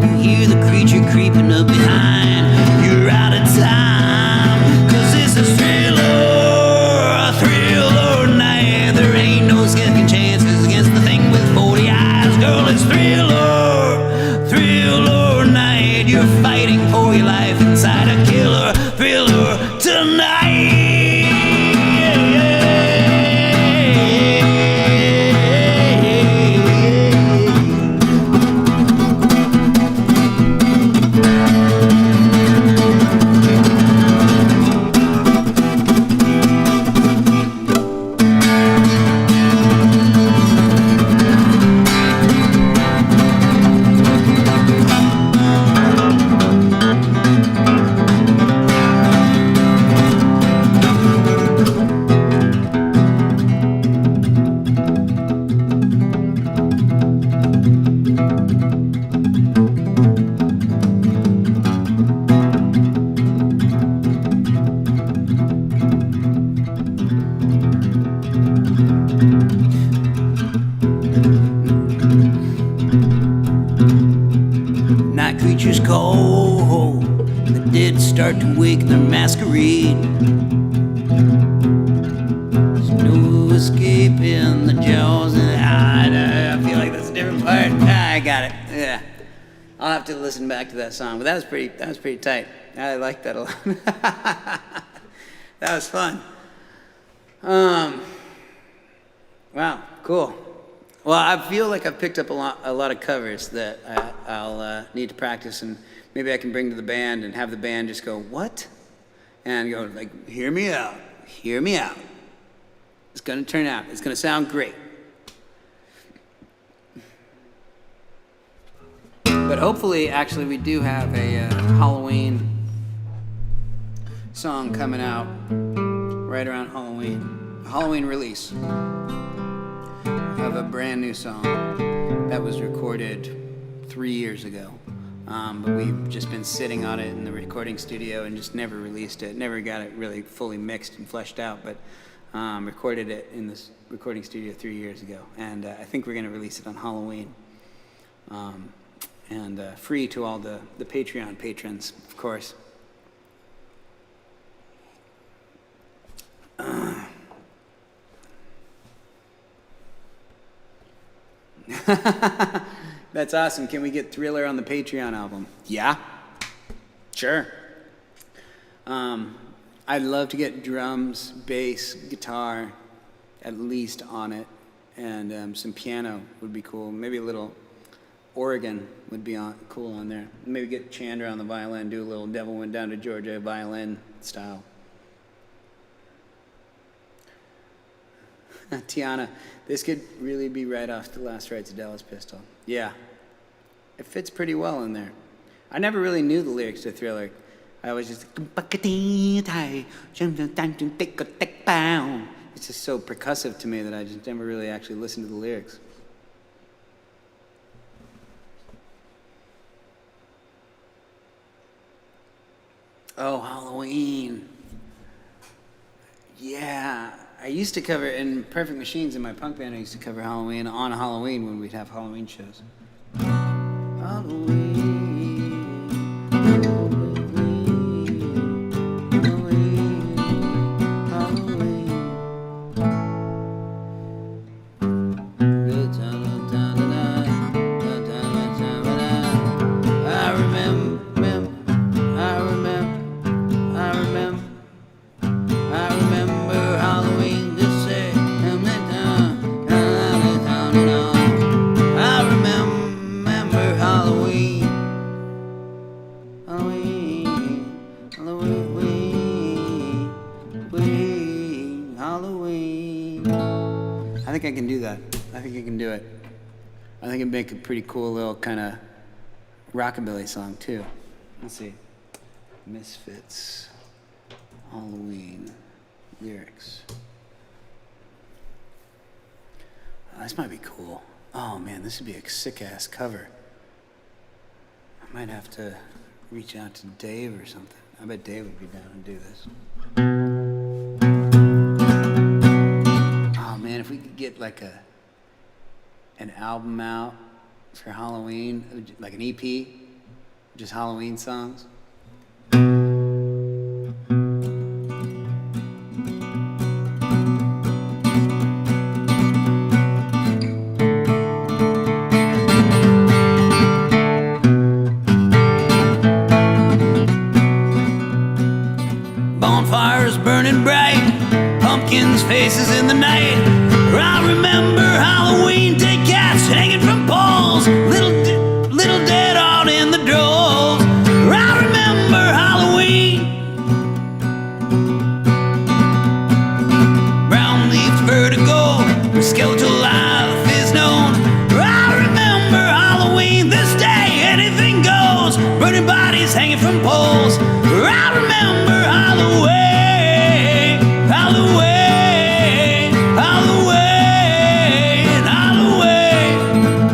you hear the creature creeping up behind. You're out of time, 'cause this is thriller, thriller night. There ain't no second chances against the thing with 40 eyes. Girl, it's thriller, thriller night. You're fighting for your life inside a killer thriller tonight. start to wake their masquerade. There's no escaping the jaws. I feel like that's a different part. I got it. Yeah, I'll have to listen back to that song. But that was pretty tight. I liked that a lot. That was fun. Wow, cool. Well, I feel like I've picked up a lot of covers that I'll need to practice, and maybe I can bring to the band and have the band just go, what? And go, like, hear me out. Hear me out. It's going to turn out. It's going to sound great. But hopefully, actually, we do have a Halloween song coming out right around Halloween. A Halloween release of a brand new song that was recorded 3 years ago. But we've just been sitting on it in the recording studio and just never released it. Never got it really fully mixed and fleshed out, but recorded it in this recording studio 3 years ago. And I think we're going to release it on Halloween. And free to all the Patreon patrons, of course. That's awesome. Can we get Thriller on the Patreon album? Yeah, sure. I'd love to get drums, bass, guitar, at least on it, and some piano would be cool. Maybe a little organ would be cool on there. Maybe get Chandra on the violin, do a little Devil Went Down to Georgia violin style. Tiana, this could really be right off The Last Rites of Dallas Pistol. Yeah, it fits pretty well in there. I never really knew the lyrics to Thriller. I was just, it's just so percussive to me that I just never really actually listened to the lyrics. Oh, Halloween. Yeah. I used to cover, in Perfect Machines, in my punk band, I used to cover Halloween on Halloween when we'd have Halloween shows. Halloween. I think I can do that. I think I can do it. I think it'd make a pretty cool little kind of rockabilly song too. Let's see. Misfits, Halloween, lyrics. Oh, this might be cool. Oh man, this would be a sick-ass cover. I might have to reach out to Dave or something. I bet Dave would be down to do this. Oh man, if we could get like an album out for Halloween, like an EP, just Halloween songs. Bonfires burning bright, pumpkins' faces in the night. I remember Halloween, dead cats hanging from poles, little dead out in the droves. I remember Halloween. Brown leaves, vertigo, skeletal life is known. I remember Halloween, this day anything goes, burning bodies hanging from poles. I remember Halloween. Halloween, Halloween, Halloween.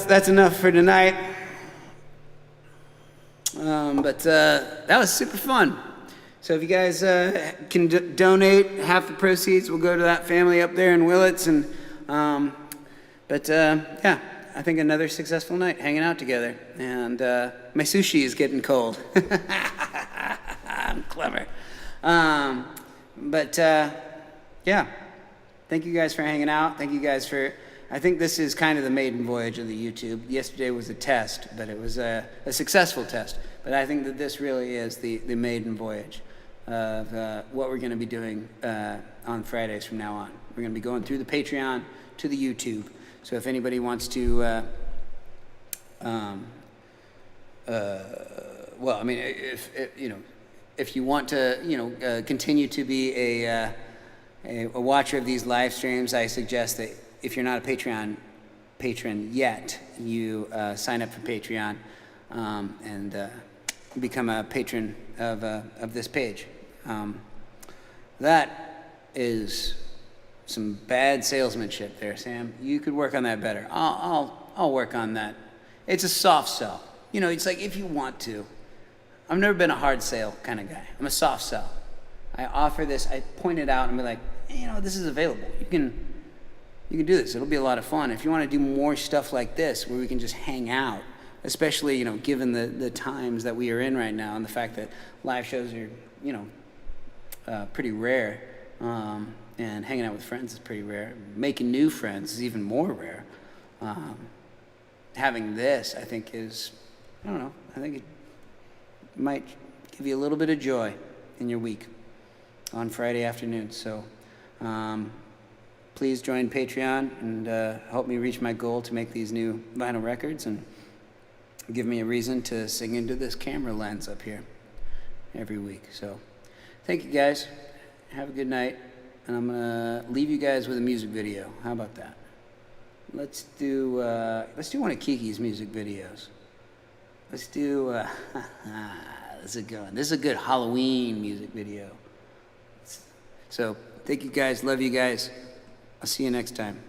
that's enough for tonight. But that was super fun. So if you guys can donate, half the proceeds will go to that family up there in Willits. And yeah, I think another successful night hanging out together. And my sushi is getting cold. I'm clever. Yeah, thank you guys for hanging out. Thank you guys for, I think this is kind of the maiden voyage of the YouTube. Yesterday was a test, but it was a successful test. But I think that this really is the maiden voyage of what we're going to be doing on Fridays from now on. We're going to be going through the Patreon to the YouTube. So if anybody wants to, well, I mean, if you want to, continue to be a watcher of these live streams, I suggest that if you're not a Patreon patron yet, you sign up for Patreon and become a patron of this page. That is some bad salesmanship there, Sam. You could work on that better. I'll work on that. It's a soft sell. It's like if you want to. I've never been a hard sale kind of guy. I'm a soft sell. I offer this, I point it out and be like, this is available. You can do this. It'll be a lot of fun. If you want to do more stuff like this where we can just hang out, especially, given the times that we are in right now and the fact that live shows are, pretty rare, and hanging out with friends is pretty rare. Making new friends is even more rare. Having this, I think, is, I don't know, I think it might give you a little bit of joy in your week on Friday afternoon. So please join Patreon and help me reach my goal to make these new vinyl records and give me a reason to sing into this camera lens up here every week. So thank you guys. Have a good night. And I'm gonna leave you guys with a music video. How about that? Let's do one of Kiki's music videos. Let's do this is a good one. This is a good Halloween music video. So thank you guys. Love you guys. I'll see you next time.